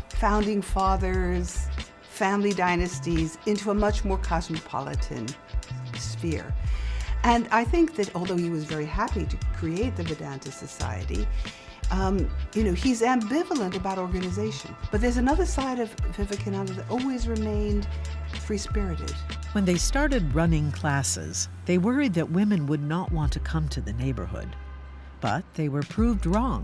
founding fathers, family dynasties, into a much more cosmopolitan sphere. And I think that although he was very happy to create the Vedanta Society, he's ambivalent about organization. But there's another side of Vivekananda that always remained free-spirited. When they started running classes, they worried that women would not want to come to the neighborhood. But they were proved wrong.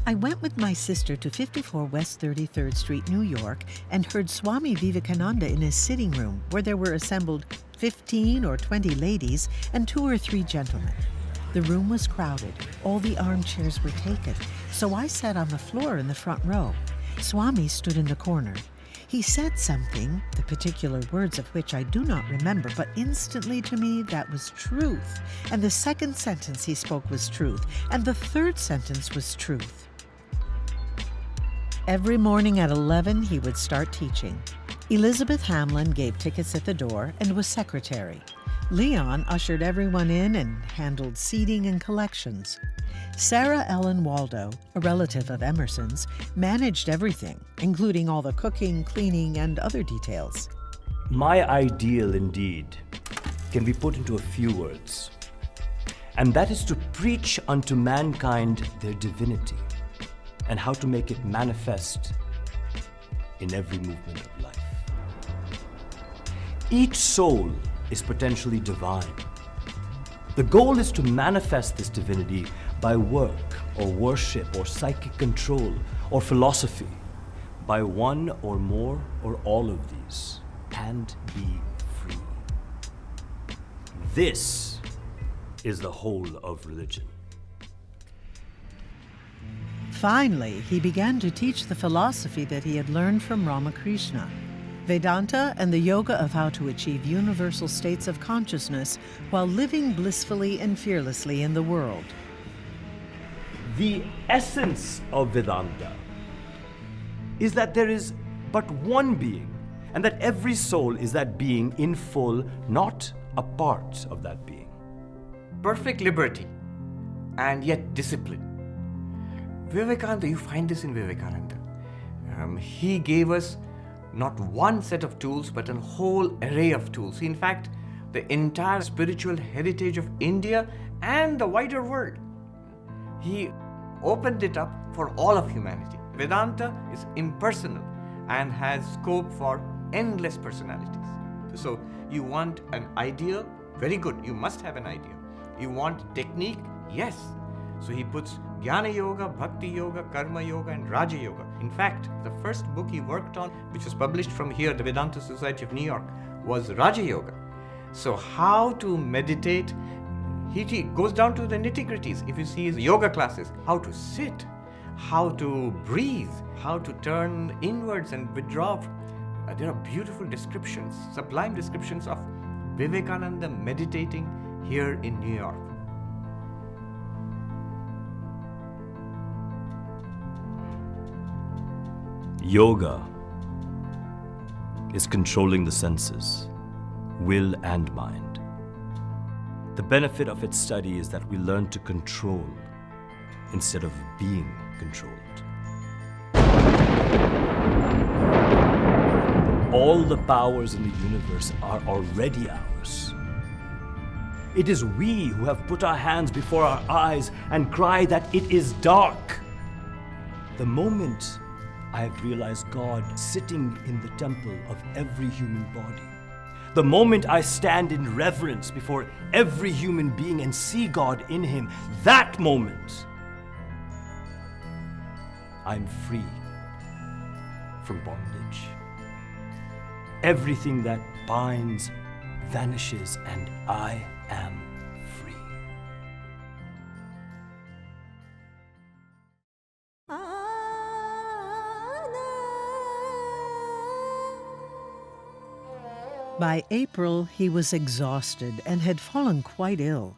I went with my sister to 54 West 33rd Street, New York, and heard Swami Vivekananda in his sitting room, where there were assembled 15 or 20 ladies and 2 or 3 gentlemen. The room was crowded. All the armchairs were taken, so I sat on the floor in the front row. Swami stood in the corner. He said something, the particular words of which I do not remember, but instantly to me that was truth. And the second sentence he spoke was truth, and the third sentence was truth. Every morning at 11, he would start teaching. Elizabeth Hamlin gave tickets at the door and was secretary. Leon ushered everyone in and handled seating and collections. Sarah Ellen Waldo, a relative of Emerson's, managed everything, including all the cooking, cleaning, and other details. My ideal, indeed, can be put into a few words, and that is to preach unto mankind their divinity and how to make it manifest in every movement of life. Each soul is potentially divine. The goal is to manifest this divinity by work or worship or psychic control or philosophy, by one or more or all of these, and be free. This is the whole of religion. Finally, he began to teach the philosophy that he had learned from Ramakrishna, Vedanta and the yoga of how to achieve universal states of consciousness while living blissfully and fearlessly in the world. The essence of Vedanta is that there is but one being, and that every soul is that being in full, not a part of that being. Perfect liberty, and yet discipline. Vivekananda, you find this in Vivekananda. He gave us not one set of tools, but a whole array of tools. In fact, the entire spiritual heritage of India and the wider world. He opened it up for all of humanity. Vedanta is impersonal and has scope for endless personalities. So you want an ideal? Very good, you must have an ideal. You want technique? Yes. So he puts Jnana Yoga, Bhakti Yoga, Karma Yoga, and Raja Yoga. In fact, the first book he worked on, which was published from here, the Vedanta Society of New York, was Raja Yoga. So how to meditate, he goes down to the nitty-gritties. If you see his yoga classes, how to sit, how to breathe, how to turn inwards and withdraw. There are beautiful descriptions, sublime descriptions of Vivekananda meditating here in New York. Yoga is controlling the senses, will and mind. The benefit of its study is that we learn to control instead of being controlled. all the powers in the universe are already ours. It is we who have put our hands before our eyes and cry that it is dark. The moment I have realized God sitting in the temple of every human body, the moment I stand in reverence before every human being and see God in him, that moment, I'm free from bondage. Everything that binds vanishes, and I am free. By April, he was exhausted and had fallen quite ill.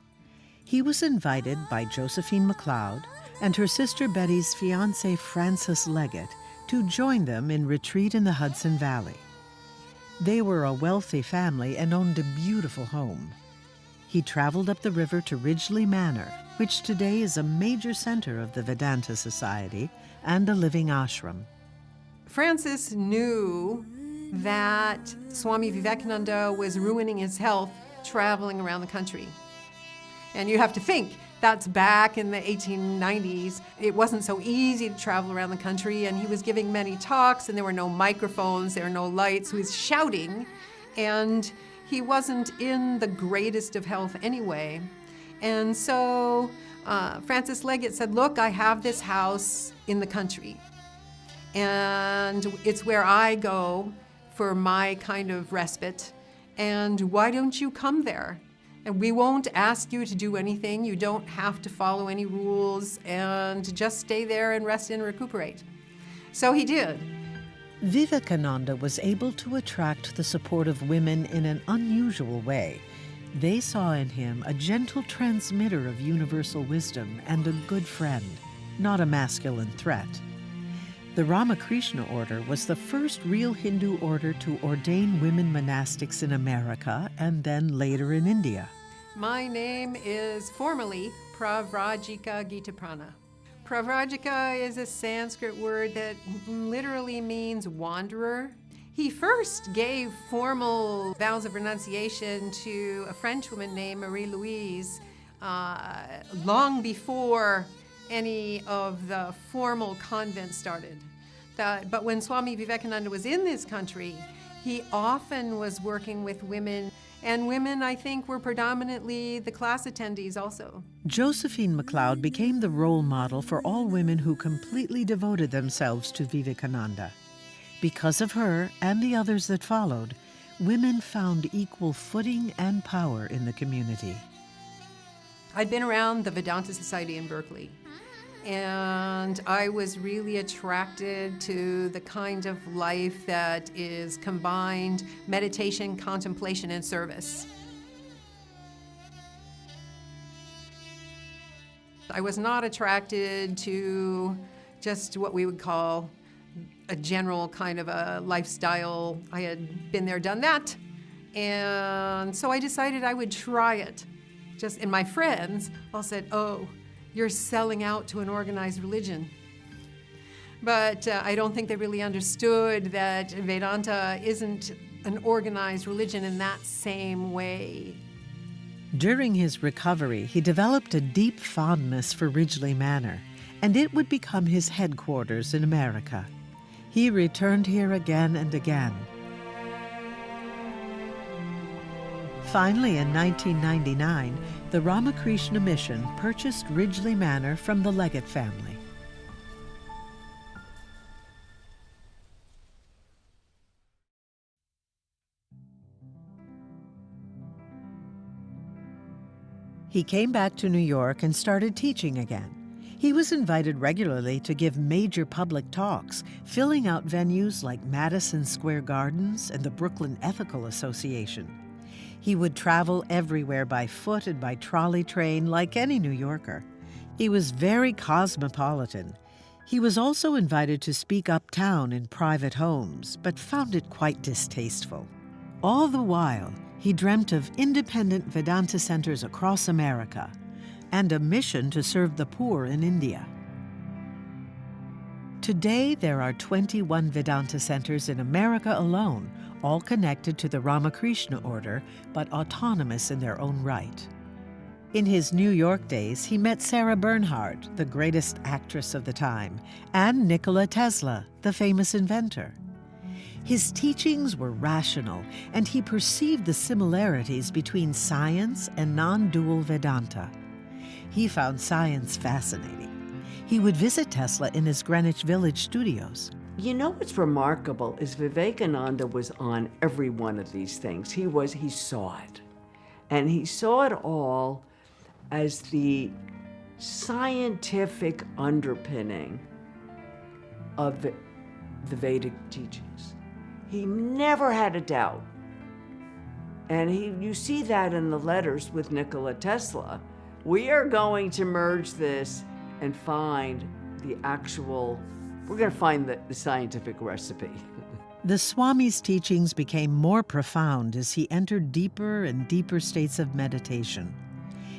He was invited by Josephine MacLeod and her sister Betty's fiancé Francis Leggett to join them in retreat in the Hudson Valley. They were a wealthy family and owned a beautiful home. He traveled up the river to Ridgely Manor, which today is a major center of the Vedanta Society and a living ashram. Francis knew that Swami Vivekananda was ruining his health traveling around the country. And you have to think, that's back in the 1890s. It wasn't so easy to travel around the country, and he was giving many talks, and there were no microphones, there were no lights. He was shouting, and he wasn't in the greatest of health anyway. And so Francis Leggett said, look, I have this house in the country, and it's where I go for my kind of respite, and why don't you come there? And we won't ask you to do anything. You don't have to follow any rules, and just stay there and rest and recuperate. So he did. Vivekananda was able to attract the support of women in an unusual way. They saw in him a gentle transmitter of universal wisdom and a good friend, not a masculine threat. The Ramakrishna order was the first real Hindu order to ordain women monastics in America and then later in India. My name is formally Pravrajika Gitaprana. Pravrajika is a Sanskrit word that literally means wanderer. He first gave formal vows of renunciation to a Frenchwoman named Marie-Louise long before any of the formal convents started. But when Swami Vivekananda was in this country, he often was working with women, and women, I think, were predominantly the class attendees also. Josephine MacLeod became the role model for all women who completely devoted themselves to Vivekananda. Because of her and the others that followed, women found equal footing and power in the community. I'd been around the Vedanta Society in Berkeley, and I was really attracted to the kind of life that is combined meditation, contemplation, and service. I was not attracted to just what we would call a general kind of a lifestyle. I had been there, done that, and so I decided I would try it. And my friends all said, oh, you're selling out to an organized religion. But I don't think they really understood that Vedanta isn't an organized religion in that same way. During his recovery, he developed a deep fondness for Ridgely Manor, and it would become his headquarters in America. He returned here again and again. Finally, in 1999, the Ramakrishna Mission purchased Ridgely Manor from the Leggett family. He came back to New York and started teaching again. He was invited regularly to give major public talks, filling out venues like Madison Square Gardens and the Brooklyn Ethical Association. He would travel everywhere by foot and by trolley train like any New Yorker. He was very cosmopolitan. He was also invited to speak uptown in private homes, but found it quite distasteful. All the while, he dreamt of independent Vedanta centers across America and a mission to serve the poor in India. Today, there are 21 Vedanta centers in America alone, all connected to the Ramakrishna order, but autonomous in their own right. In his New York days, he met Sarah Bernhardt, the greatest actress of the time, and Nikola Tesla, the famous inventor. His teachings were rational, and he perceived the similarities between science and non-dual Vedanta. He found science fascinating. He would visit Tesla in his Greenwich Village studios. You know what's remarkable is Vivekananda was on every one of these things. He saw it. And he saw it all as the scientific underpinning of the Vedic teachings. He never had a doubt. And you see that in the letters with Nikola Tesla. We are going to merge this and find we're going to find the scientific recipe. The Swami's teachings became more profound as he entered deeper and deeper states of meditation.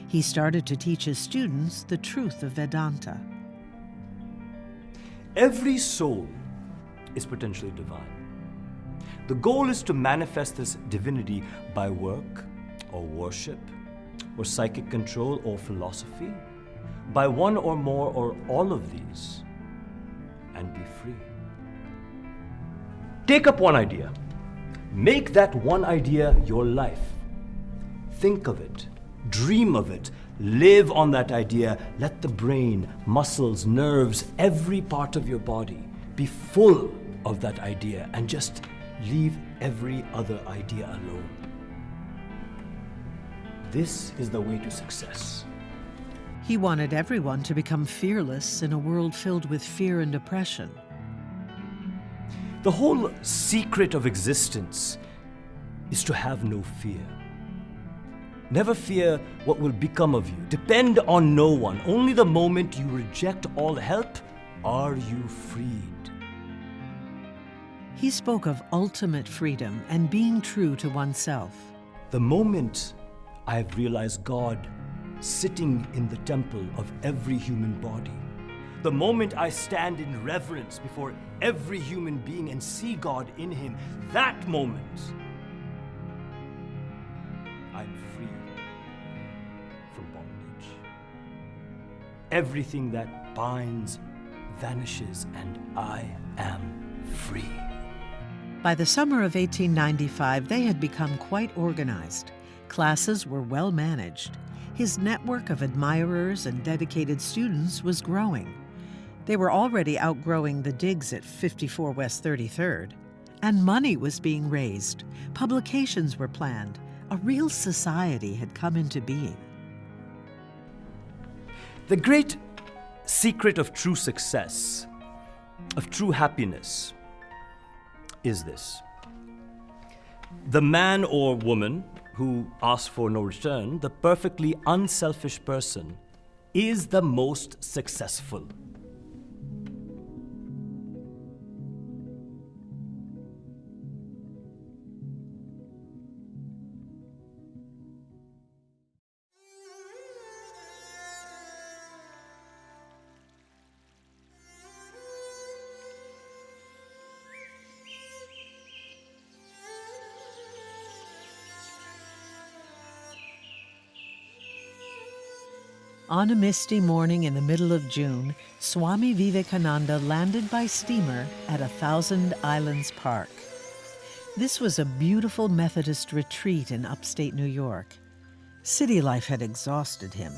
He started to teach his students the truth of Vedanta. Every soul is potentially divine. The goal is to manifest this divinity by work or worship or psychic control or philosophy, by one or more or all of these, and be free. Take up one idea. Make that one idea your life. Think of it. Dream of it. Live on that idea. Let the brain, muscles, nerves, every part of your body be full of that idea, and just leave every other idea alone. This is the way to success. He wanted everyone to become fearless in a world filled with fear and oppression. The whole secret of existence is to have no fear. Never fear what will become of you. Depend on no one. Only the moment you reject all help are you freed. He spoke of ultimate freedom and being true to oneself. The moment I've realized God sitting in the temple of every human body, the moment I stand in reverence before every human being and see God in him, that moment, I'm free from bondage. Everything that binds vanishes, and I am free. By the summer of 1895, they had become quite organized. Classes were well managed. His network of admirers and dedicated students was growing. They were already outgrowing the digs at 54 West 33rd. And money was being raised. Publications were planned. A real society had come into being. The great secret of true success, of true happiness, is this. The man or woman who asks for no return, the perfectly unselfish person, is the most successful. On a misty morning in the middle of June, Swami Vivekananda landed by steamer at 1,000 Islands Park. This was a beautiful Methodist retreat in upstate New York. City life had exhausted him.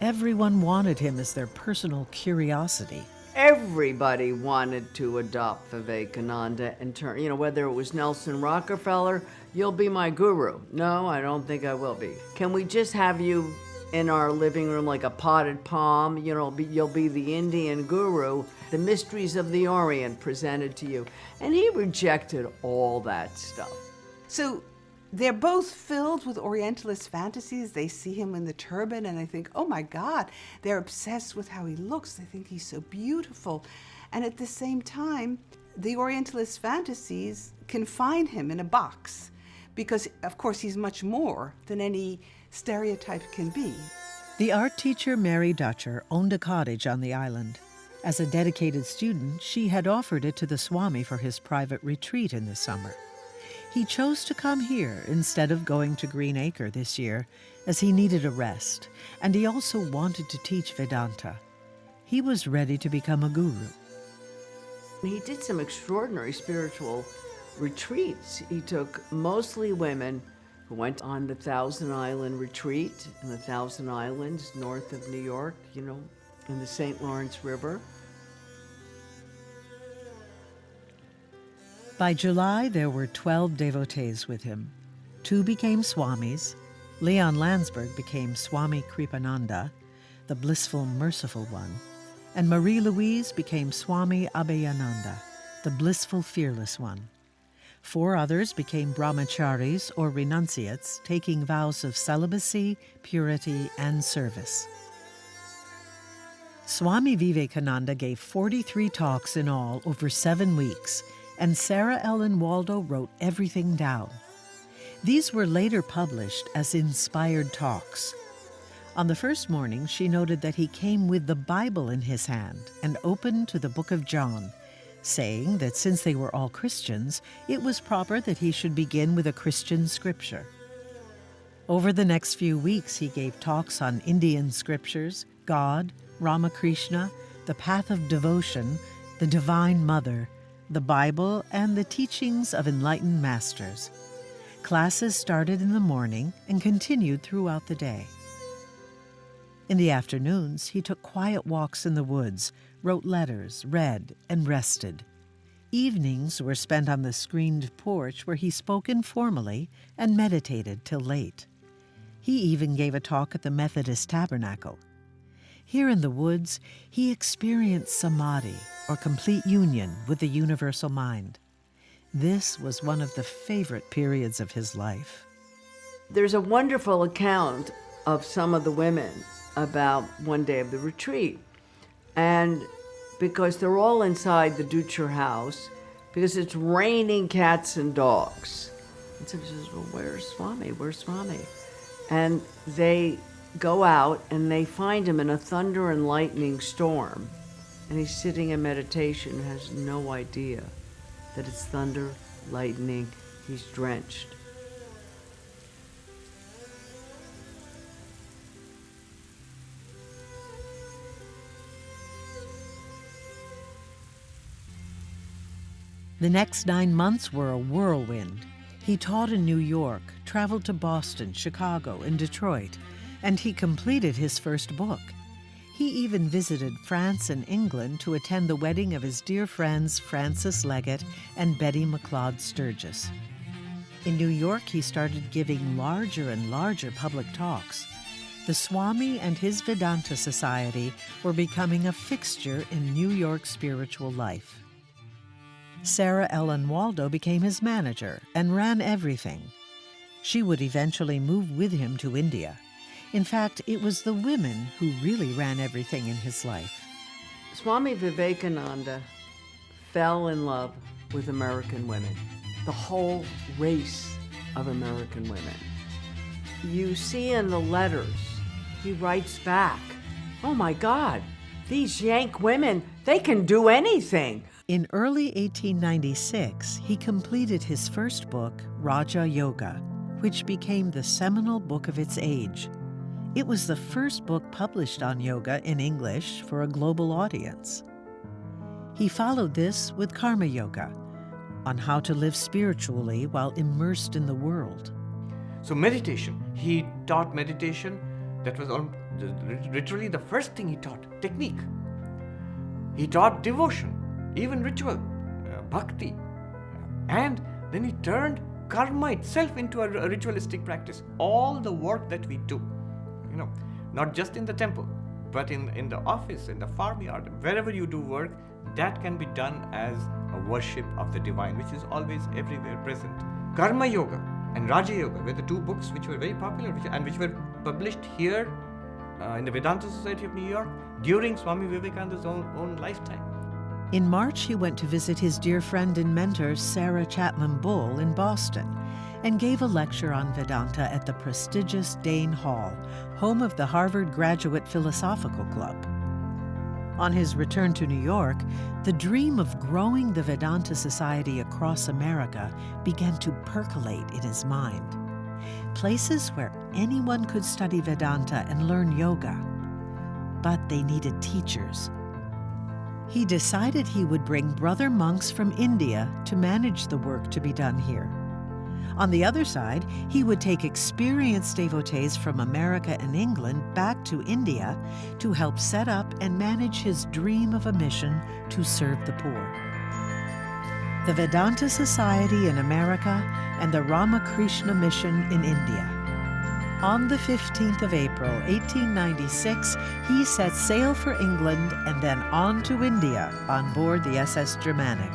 Everyone wanted him as their personal curiosity. Everybody wanted to adopt Vivekananda and turn, whether it was Nelson Rockefeller, you'll be my guru. No, I don't think I will be. Can we just have you in our living room like a potted palm? You'll be the Indian guru, the mysteries of the Orient presented to you. And he rejected all that stuff. So they're both filled with Orientalist fantasies. They see him in the turban and they think, oh my God, they're obsessed with how he looks. They think he's so beautiful. And at the same time, the Orientalist fantasies confine him in a box because, of course, he's much more than any stereotype can be. The art teacher Mary Dutcher owned a cottage on the island. As a dedicated student, she had offered it to the Swami for his private retreat in the summer. He chose to come here instead of going to Green Acre this year, as he needed a rest, and he also wanted to teach Vedanta. He was ready to become a guru. He did some extraordinary spiritual retreats. He took mostly women who went on the Thousand Island retreat in the Thousand Islands north of New York, in the St. Lawrence River. By July, there were 12 devotees with him. 2 became Swamis. Leon Landsberg became Swami Kripananda, the blissful, merciful one, and Marie-Louise became Swami Abhayananda, the blissful, fearless one. 4 others became brahmacharis or renunciates, taking vows of celibacy, purity, and service. Swami Vivekananda gave 43 talks in all over 7 weeks, and Sarah Ellen Waldo wrote everything down. These were later published as inspired talks. On the first morning, she noted that he came with the Bible in his hand and opened to the book of John, saying that since they were all Christians, it was proper that he should begin with a Christian scripture. Over the next few weeks, he gave talks on Indian scriptures, God, Ramakrishna, the path of devotion, the Divine Mother, the Bible, and the teachings of enlightened masters. Classes started in the morning and continued throughout the day. In the afternoons, he took quiet walks in the woods, wrote letters, read, and rested. Evenings were spent on the screened porch where he spoke informally and meditated till late. He even gave a talk at the Methodist Tabernacle. Here in the woods, he experienced samadhi, or complete union with the universal mind. This was one of the favorite periods of his life. There's a wonderful account of some of the women about one day of the retreat. And because they're all inside the Ducher house, because it's raining cats and dogs. And somebody says, well, where's Swami? Where's Swami? And they go out and they find him in a thunder and lightning storm. And he's sitting in meditation and has no idea that it's thunder, lightning, he's drenched. The next 9 months were a whirlwind. He taught in New York, traveled to Boston, Chicago, and Detroit, and he completed his first book. He even visited France and England to attend the wedding of his dear friends Francis Leggett and Betty McLeod Sturgis. In New York, he started giving larger and larger public talks. The Swami and his Vedanta Society were becoming a fixture in New York spiritual life. Sarah Ellen Waldo became his manager and ran everything. She would eventually move with him to India. In fact, it was the women who really ran everything in his life. Swami Vivekananda fell in love with American women, the whole race of American women. You see in the letters, he writes back, oh my God, these Yank women, they can do anything. In early 1896, he completed his first book, Raja Yoga, which became the seminal book of its age. It was the first book published on yoga in English for a global audience. He followed this with Karma Yoga, on how to live spiritually while immersed in the world. So meditation, he taught meditation. That was literally the first thing he taught, technique. He taught devotion, even ritual, bhakti. And then he turned karma itself into a ritualistic practice. All the work that we do, not just in the temple, but in the office, in the farmyard, wherever you do work, that can be done as a worship of the divine, which is always everywhere present. Karma Yoga and Raja Yoga were the 2 books which were very popular and which were published here in the Vedanta Society of New York during Swami Vivekananda's own lifetime. In March, he went to visit his dear friend and mentor, Sarah Chapman Bull, in Boston, and gave a lecture on Vedanta at the prestigious Dane Hall, home of the Harvard Graduate Philosophical Club. On his return to New York, the dream of growing the Vedanta Society across America began to percolate in his mind. Places where anyone could study Vedanta and learn yoga. But they needed teachers. He decided he would bring brother monks from India to manage the work to be done here. On the other side, he would take experienced devotees from America and England back to India to help set up and manage his dream of a mission to serve the poor. The Vedanta Society in America and the Ramakrishna Mission in India. On the 15th of April, 1896, he set sail for England and then on to India on board the SS Germanic.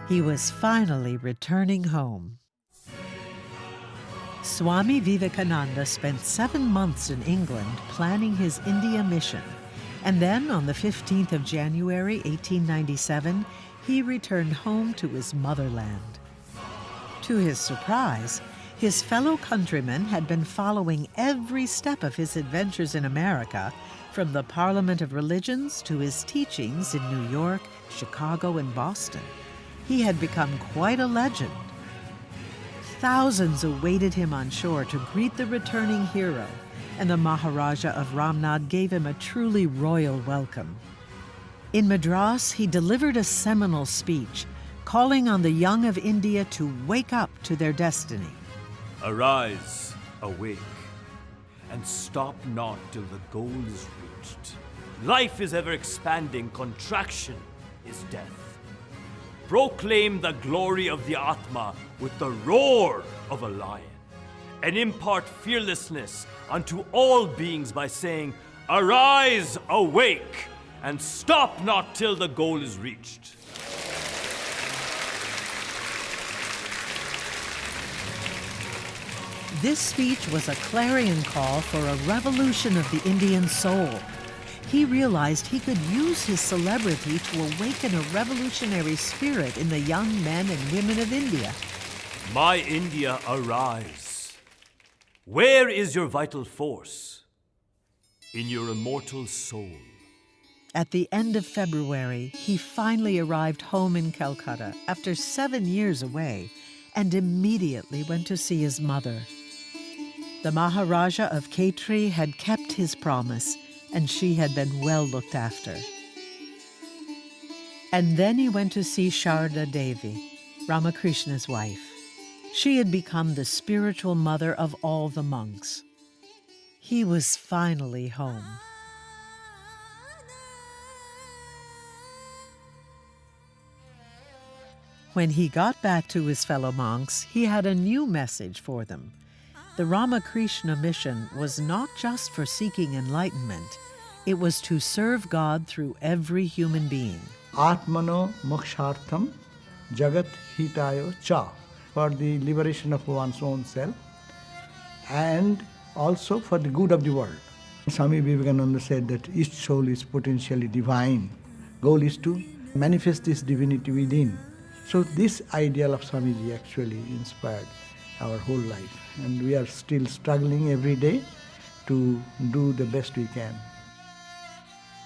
He was finally returning home. Swami Vivekananda spent 7 months in England planning his India mission, and then on the 15th of January, 1897, he returned home to his motherland. To his surprise, his fellow countrymen had been following every step of his adventures in America, from the Parliament of Religions to his teachings in New York, Chicago, and Boston. He had become quite a legend. Thousands awaited him on shore to greet the returning hero, and the Maharaja of Ramnad gave him a truly royal welcome. In Madras, he delivered a seminal speech, calling on the young of India to wake up to their destiny. Arise, awake, and stop not till the goal is reached. Life is ever expanding, contraction is death. Proclaim the glory of the Atma with the roar of a lion, and impart fearlessness unto all beings by saying, Arise, awake, and stop not till the goal is reached. This speech was a clarion call for a revolution of the Indian soul. He realized he could use his celebrity to awaken a revolutionary spirit in the young men and women of India. My India, arise. Where is your vital force? In your immortal soul. At the end of February, he finally arrived home in Calcutta after 7 years away and immediately went to see his mother. The Maharaja of Khetri had kept his promise, and she had been well looked after. And then he went to see Sharda Devi, Ramakrishna's wife. She had become the spiritual mother of all the monks. He was finally home. When he got back to his fellow monks, he had a new message for them. The Ramakrishna mission was not just for seeking enlightenment. It was to serve God through every human being. Atmano mokshartham jagat hitayo cha, for the liberation of one's own self and also for the good of the world. Swami Vivekananda said that each soul is potentially divine. Goal is to manifest this divinity within. So this ideal of Swamiji actually inspired our whole life, and we are still struggling every day to do the best we can.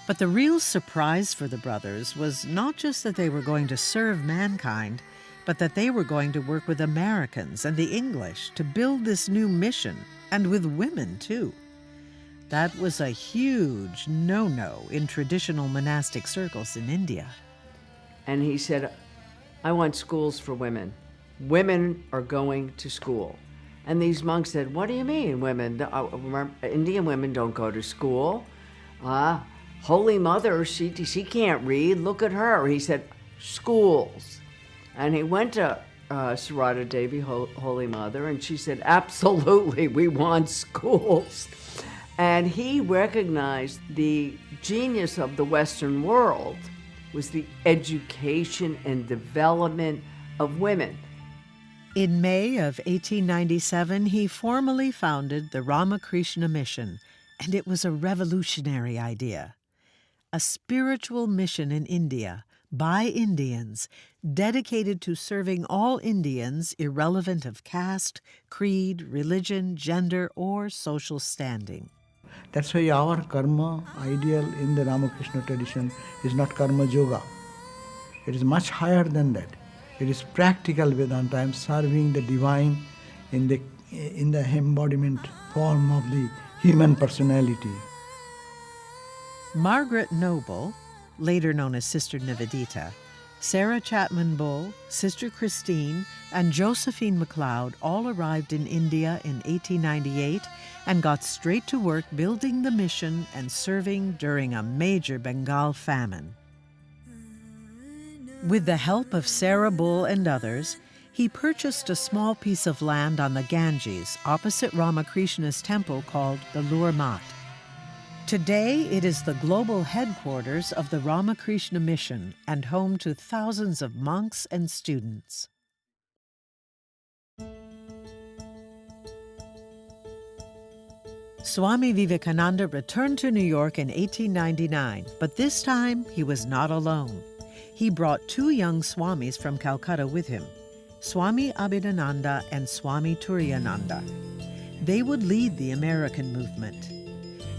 But the real surprise for the brothers was not just that they were going to serve mankind, but that they were going to work with Americans and the English to build this new mission, and with women too. That was a huge no-no in traditional monastic circles in India. And he said, I want schools for women. Women are going to school. And these monks said, what do you mean, women? Indian women don't go to school. Holy Mother, she can't read. Look at her. He said, schools. And he went to Sarada Devi, Holy Mother, and she said, absolutely, we want schools. And he recognized the genius of the Western world was the education and development of women. In May of 1897, he formally founded the Ramakrishna Mission, and it was a revolutionary idea. A spiritual mission in India, by Indians, dedicated to serving all Indians irrelevant of caste, creed, religion, gender, or social standing. That's why our karma ideal in the Ramakrishna tradition is not karma yoga. It is much higher than that. It is practical Vedanta. I am serving the divine in the embodiment form of the human personality. Margaret Noble, later known as Sister Nivedita, Sarah Chapman Bull, Sister Christine, and Josephine MacLeod all arrived in India in 1898 and got straight to work building the mission and serving during a major Bengal famine. With the help of Sarah Bull and others, he purchased a small piece of land on the Ganges opposite Ramakrishna's temple called Belur Math. Today, it is the global headquarters of the Ramakrishna Mission and home to thousands of monks and students. Swami Vivekananda returned to New York in 1899, but this time he was not alone. He brought two young Swamis from Calcutta with him, Swami Abhidananda and Swami Turiyananda. They would lead the American movement.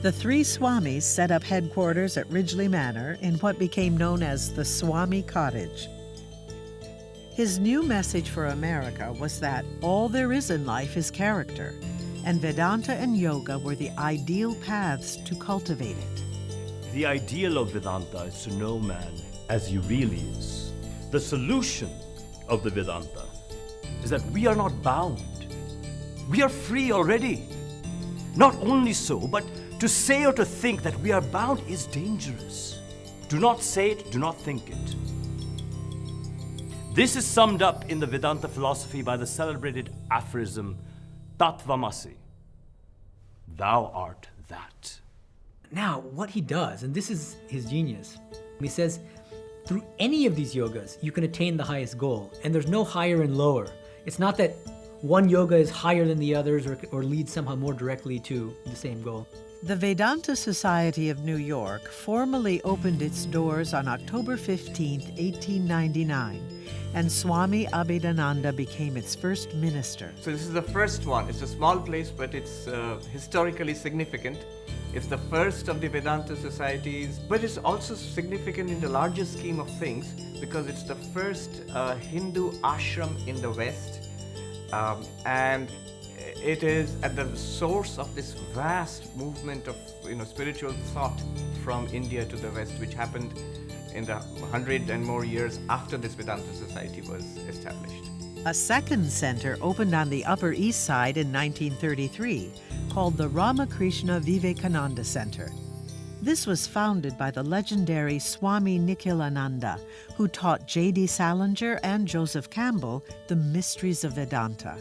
The three Swamis set up headquarters at Ridgely Manor in what became known as the Swami Cottage. His new message for America was that all there is in life is character, and Vedanta and yoga were the ideal paths to cultivate it. The ideal of Vedanta is to know man as he really is. The solution of the Vedanta is that we are not bound. We are free already. Not only so, but to say or to think that we are bound is dangerous. Do not say it, do not think it. This is summed up in the Vedanta philosophy by the celebrated aphorism, Tattvamasi. Thou art that. Now, what he does, and this is his genius, he says, through any of these yogas, you can attain the highest goal, and there's no higher and lower. It's not that one yoga is higher than the others or leads somehow more directly to the same goal. The Vedanta Society of New York formally opened its doors on October 15, 1899, and Swami Abhidananda became its first minister. So this is the first one. It's a small place, but it's historically significant. It's the first of the Vedanta societies, but it's also significant in the larger scheme of things because it's the first Hindu ashram in the West, and it is at the source of this vast movement of spiritual thought from India to the West, which happened in the 100 and more years after this Vedanta society was established. A second center opened on the Upper East Side in 1933, called the Ramakrishna Vivekananda Center. This was founded by the legendary Swami Nikhilananda, who taught J.D. Salinger and Joseph Campbell the mysteries of Vedanta.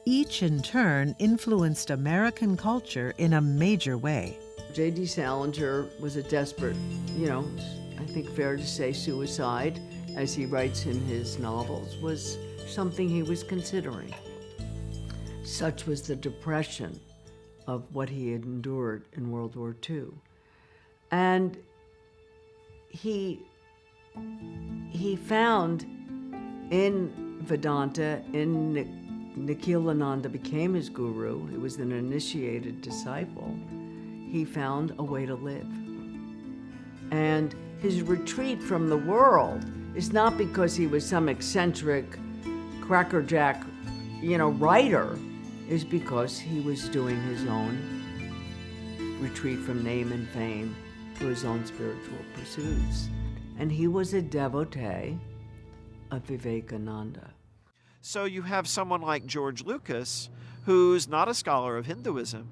Each, in turn, influenced American culture in a major way. J.D. Salinger was a desperate, I think fair to say suicide, as he writes in his novels, was something he was considering. Such was the depression of what he had endured in World War II. And he found in Vedanta, Nikhilananda became his guru. He was an initiated disciple. He found a way to live. And his retreat from the world is not because he was some eccentric, crackerjack, writer, is because he was doing his own retreat from name and fame to his own spiritual pursuits. And he was a devotee of Vivekananda. So you have someone like George Lucas, who's not a scholar of Hinduism,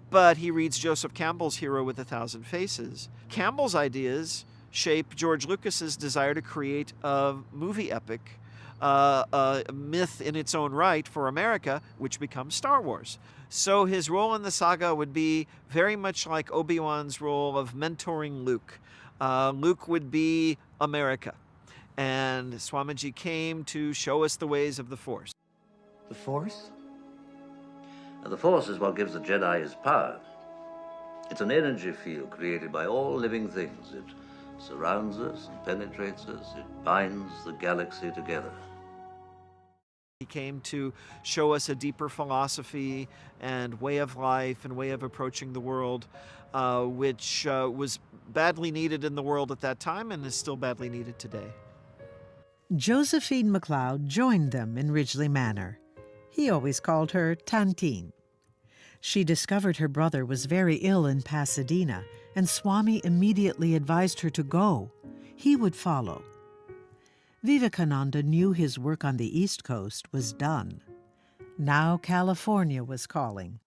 but he reads Joseph Campbell's Hero with a Thousand Faces. Campbell's ideas shape George Lucas's desire to create a movie epic, a myth in its own right for America, which becomes Star Wars. So his role in the saga would be very much like Obi-Wan's role of mentoring Luke. Luke would be America. And Swamiji came to show us the ways of the Force. The Force? The Force is what gives the Jedi his power. It's an energy field created by all living things. It surrounds us and penetrates us. It binds the galaxy together. He came to show us a deeper philosophy and way of life and way of approaching the world, which was badly needed in the world at that time and is still badly needed today. Josephine MacLeod joined them in Ridgely Manor. He always called her Tantine. She discovered her brother was very ill in Pasadena, and Swami immediately advised her to go. He would follow. Vivekananda knew his work on the East Coast was done. Now California was calling.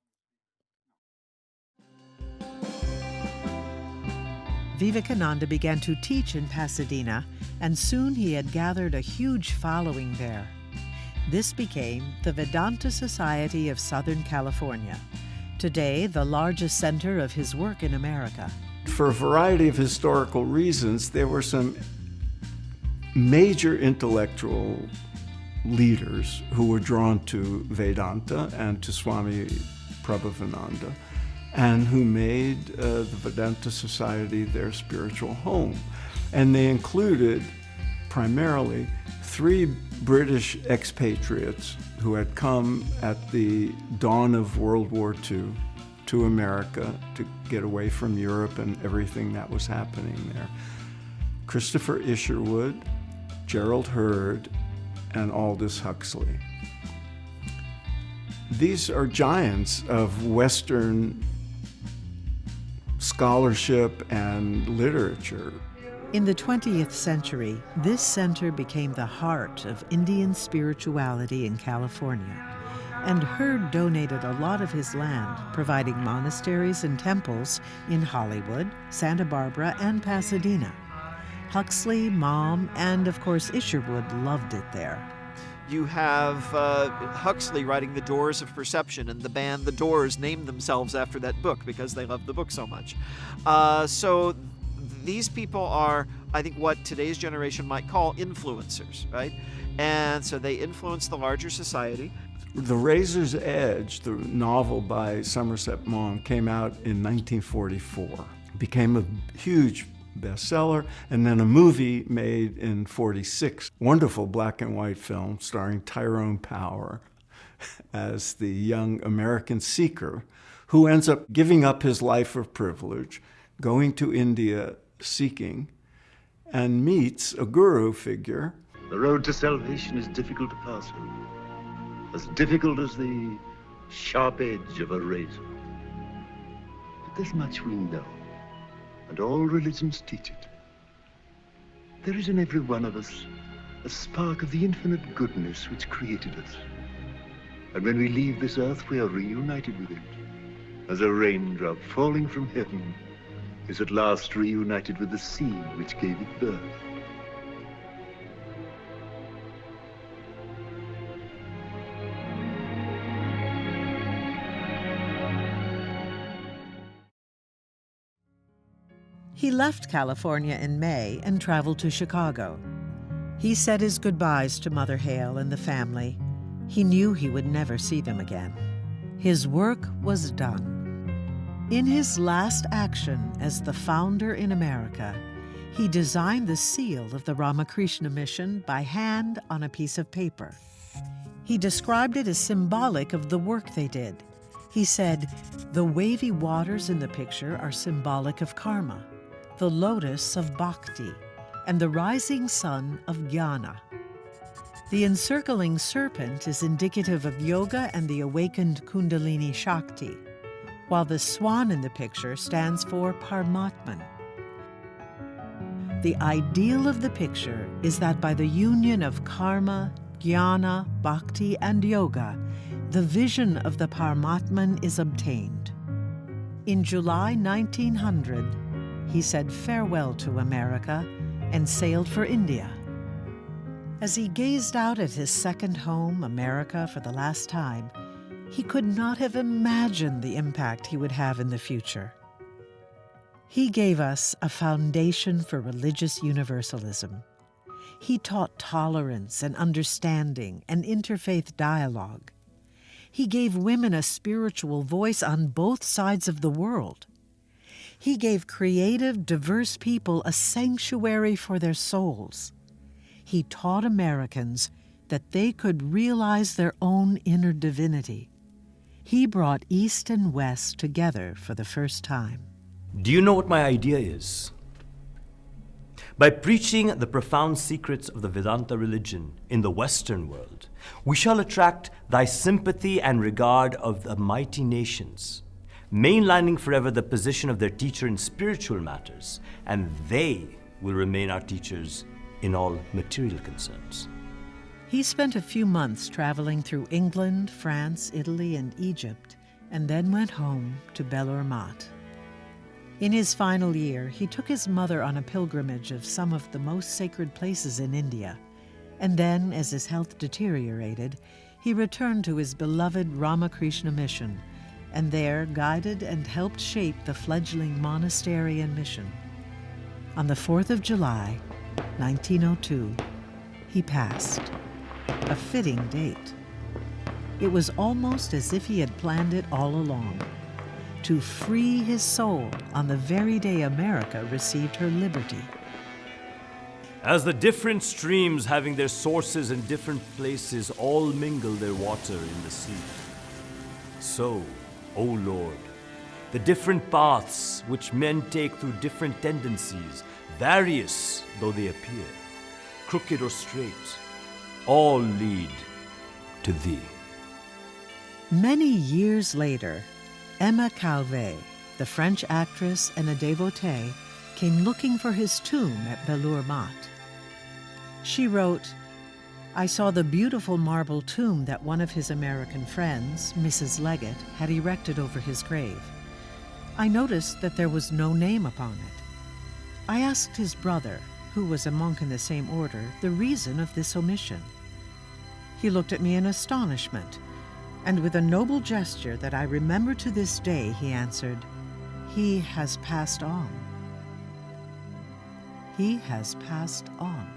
Vivekananda began to teach in Pasadena, and soon he had gathered a huge following there. This became the Vedanta Society of Southern California, today the largest center of his work in America. For a variety of historical reasons, there were some major intellectual leaders who were drawn to Vedanta and to Swami Prabhavananda, and who made the Vedanta Society their spiritual home. And they included primarily 3 British expatriates who had come at the dawn of World War II to America to get away from Europe and everything that was happening there. Christopher Isherwood, Gerald Hurd, and Aldous Huxley. These are giants of Western scholarship and literature. In the 20th century, this center became the heart of Indian spirituality in California, and Hurd donated a lot of his land, providing monasteries and temples in Hollywood, Santa Barbara, and Pasadena. Huxley, Mom, and of course Isherwood loved it there. You have Huxley writing The Doors of Perception, and the band The Doors named themselves after that book because they loved the book so much. So these people are, I think, what today's generation might call influencers, right? And so they influence the larger society. The Razor's Edge, the novel by Somerset Maugham, came out in 1944. Became a huge bestseller, and then a movie made in 46. Wonderful black and white film starring Tyrone Power as the young American seeker who ends up giving up his life of privilege, going to India seeking, and meets a guru figure. The road to salvation is difficult to pass over, as difficult as the sharp edge of a razor. But this much we know, and all religions teach it. There is in every one of us a spark of the infinite goodness which created us. And when we leave this earth, we are reunited with it, as a raindrop falling from heaven is at last reunited with the sea which gave it birth. He left California in May and traveled to Chicago. He said his goodbyes to Mother Hale and the family. He knew he would never see them again. His work was done. In his last action as the founder in America, he designed the seal of the Ramakrishna mission by hand on a piece of paper. He described it as symbolic of the work they did. He said, "The wavy waters in the picture are symbolic of karma, the lotus of bhakti, and the rising sun of jnana. The encircling serpent is indicative of yoga and the awakened Kundalini Shakti, while the swan in the picture stands for Paramatman. The ideal of the picture is that by the union of karma, jnana, bhakti, and yoga, the vision of the Paramatman is obtained." In July 1900, he said farewell to America and sailed for India. As he gazed out at his second home, America, for the last time, he could not have imagined the impact he would have in the future. He gave us a foundation for religious universalism. He taught tolerance and understanding and interfaith dialogue. He gave women a spiritual voice on both sides of the world. He gave creative, diverse people a sanctuary for their souls. He taught Americans that they could realize their own inner divinity. He brought East and West together for the first time. Do you know what my idea is? By preaching the profound secrets of the Vedanta religion in the Western world, we shall attract thy sympathy and regard of the mighty nations, mainlining forever the position of their teacher in spiritual matters, and they will remain our teachers in all material concerns. He spent a few months traveling through England, France, Italy, and Egypt, and then went home to Belur-Mat. In his final year, he took his mother on a pilgrimage of some of the most sacred places in India, and then, as his health deteriorated, he returned to his beloved Ramakrishna mission, and there guided and helped shape the fledgling monastery and mission. On the 4th of July, 1902, he passed. A fitting date. It was almost as if he had planned it all along, to free his soul on the very day America received her liberty. As the different streams having their sources in different places all mingle their water in the sea, so, O Lord, the different paths which men take through different tendencies, various though they appear, crooked or straight, all lead to thee. Many years later, Emma Calvé, the French actress and a devotee, came looking for his tomb at Belur-Mat. She wrote, "I saw the beautiful marble tomb that one of his American friends, Mrs. Leggett, had erected over his grave. I noticed that there was no name upon it. I asked his brother, who was a monk in the same order, the reason of this omission. He looked at me in astonishment, and with a noble gesture that I remember to this day, he answered, 'He has passed on. He has passed on.'"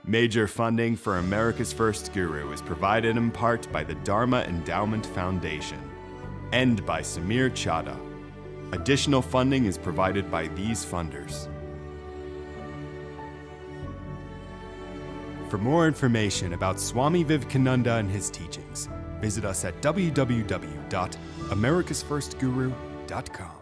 Major funding for America's First Guru is provided in part by the Dharma Endowment Foundation and by Samir Chadha. Additional funding is provided by these funders. For more information about Swami Vivekananda and his teachings, visit us at www.americasfirstguru.com.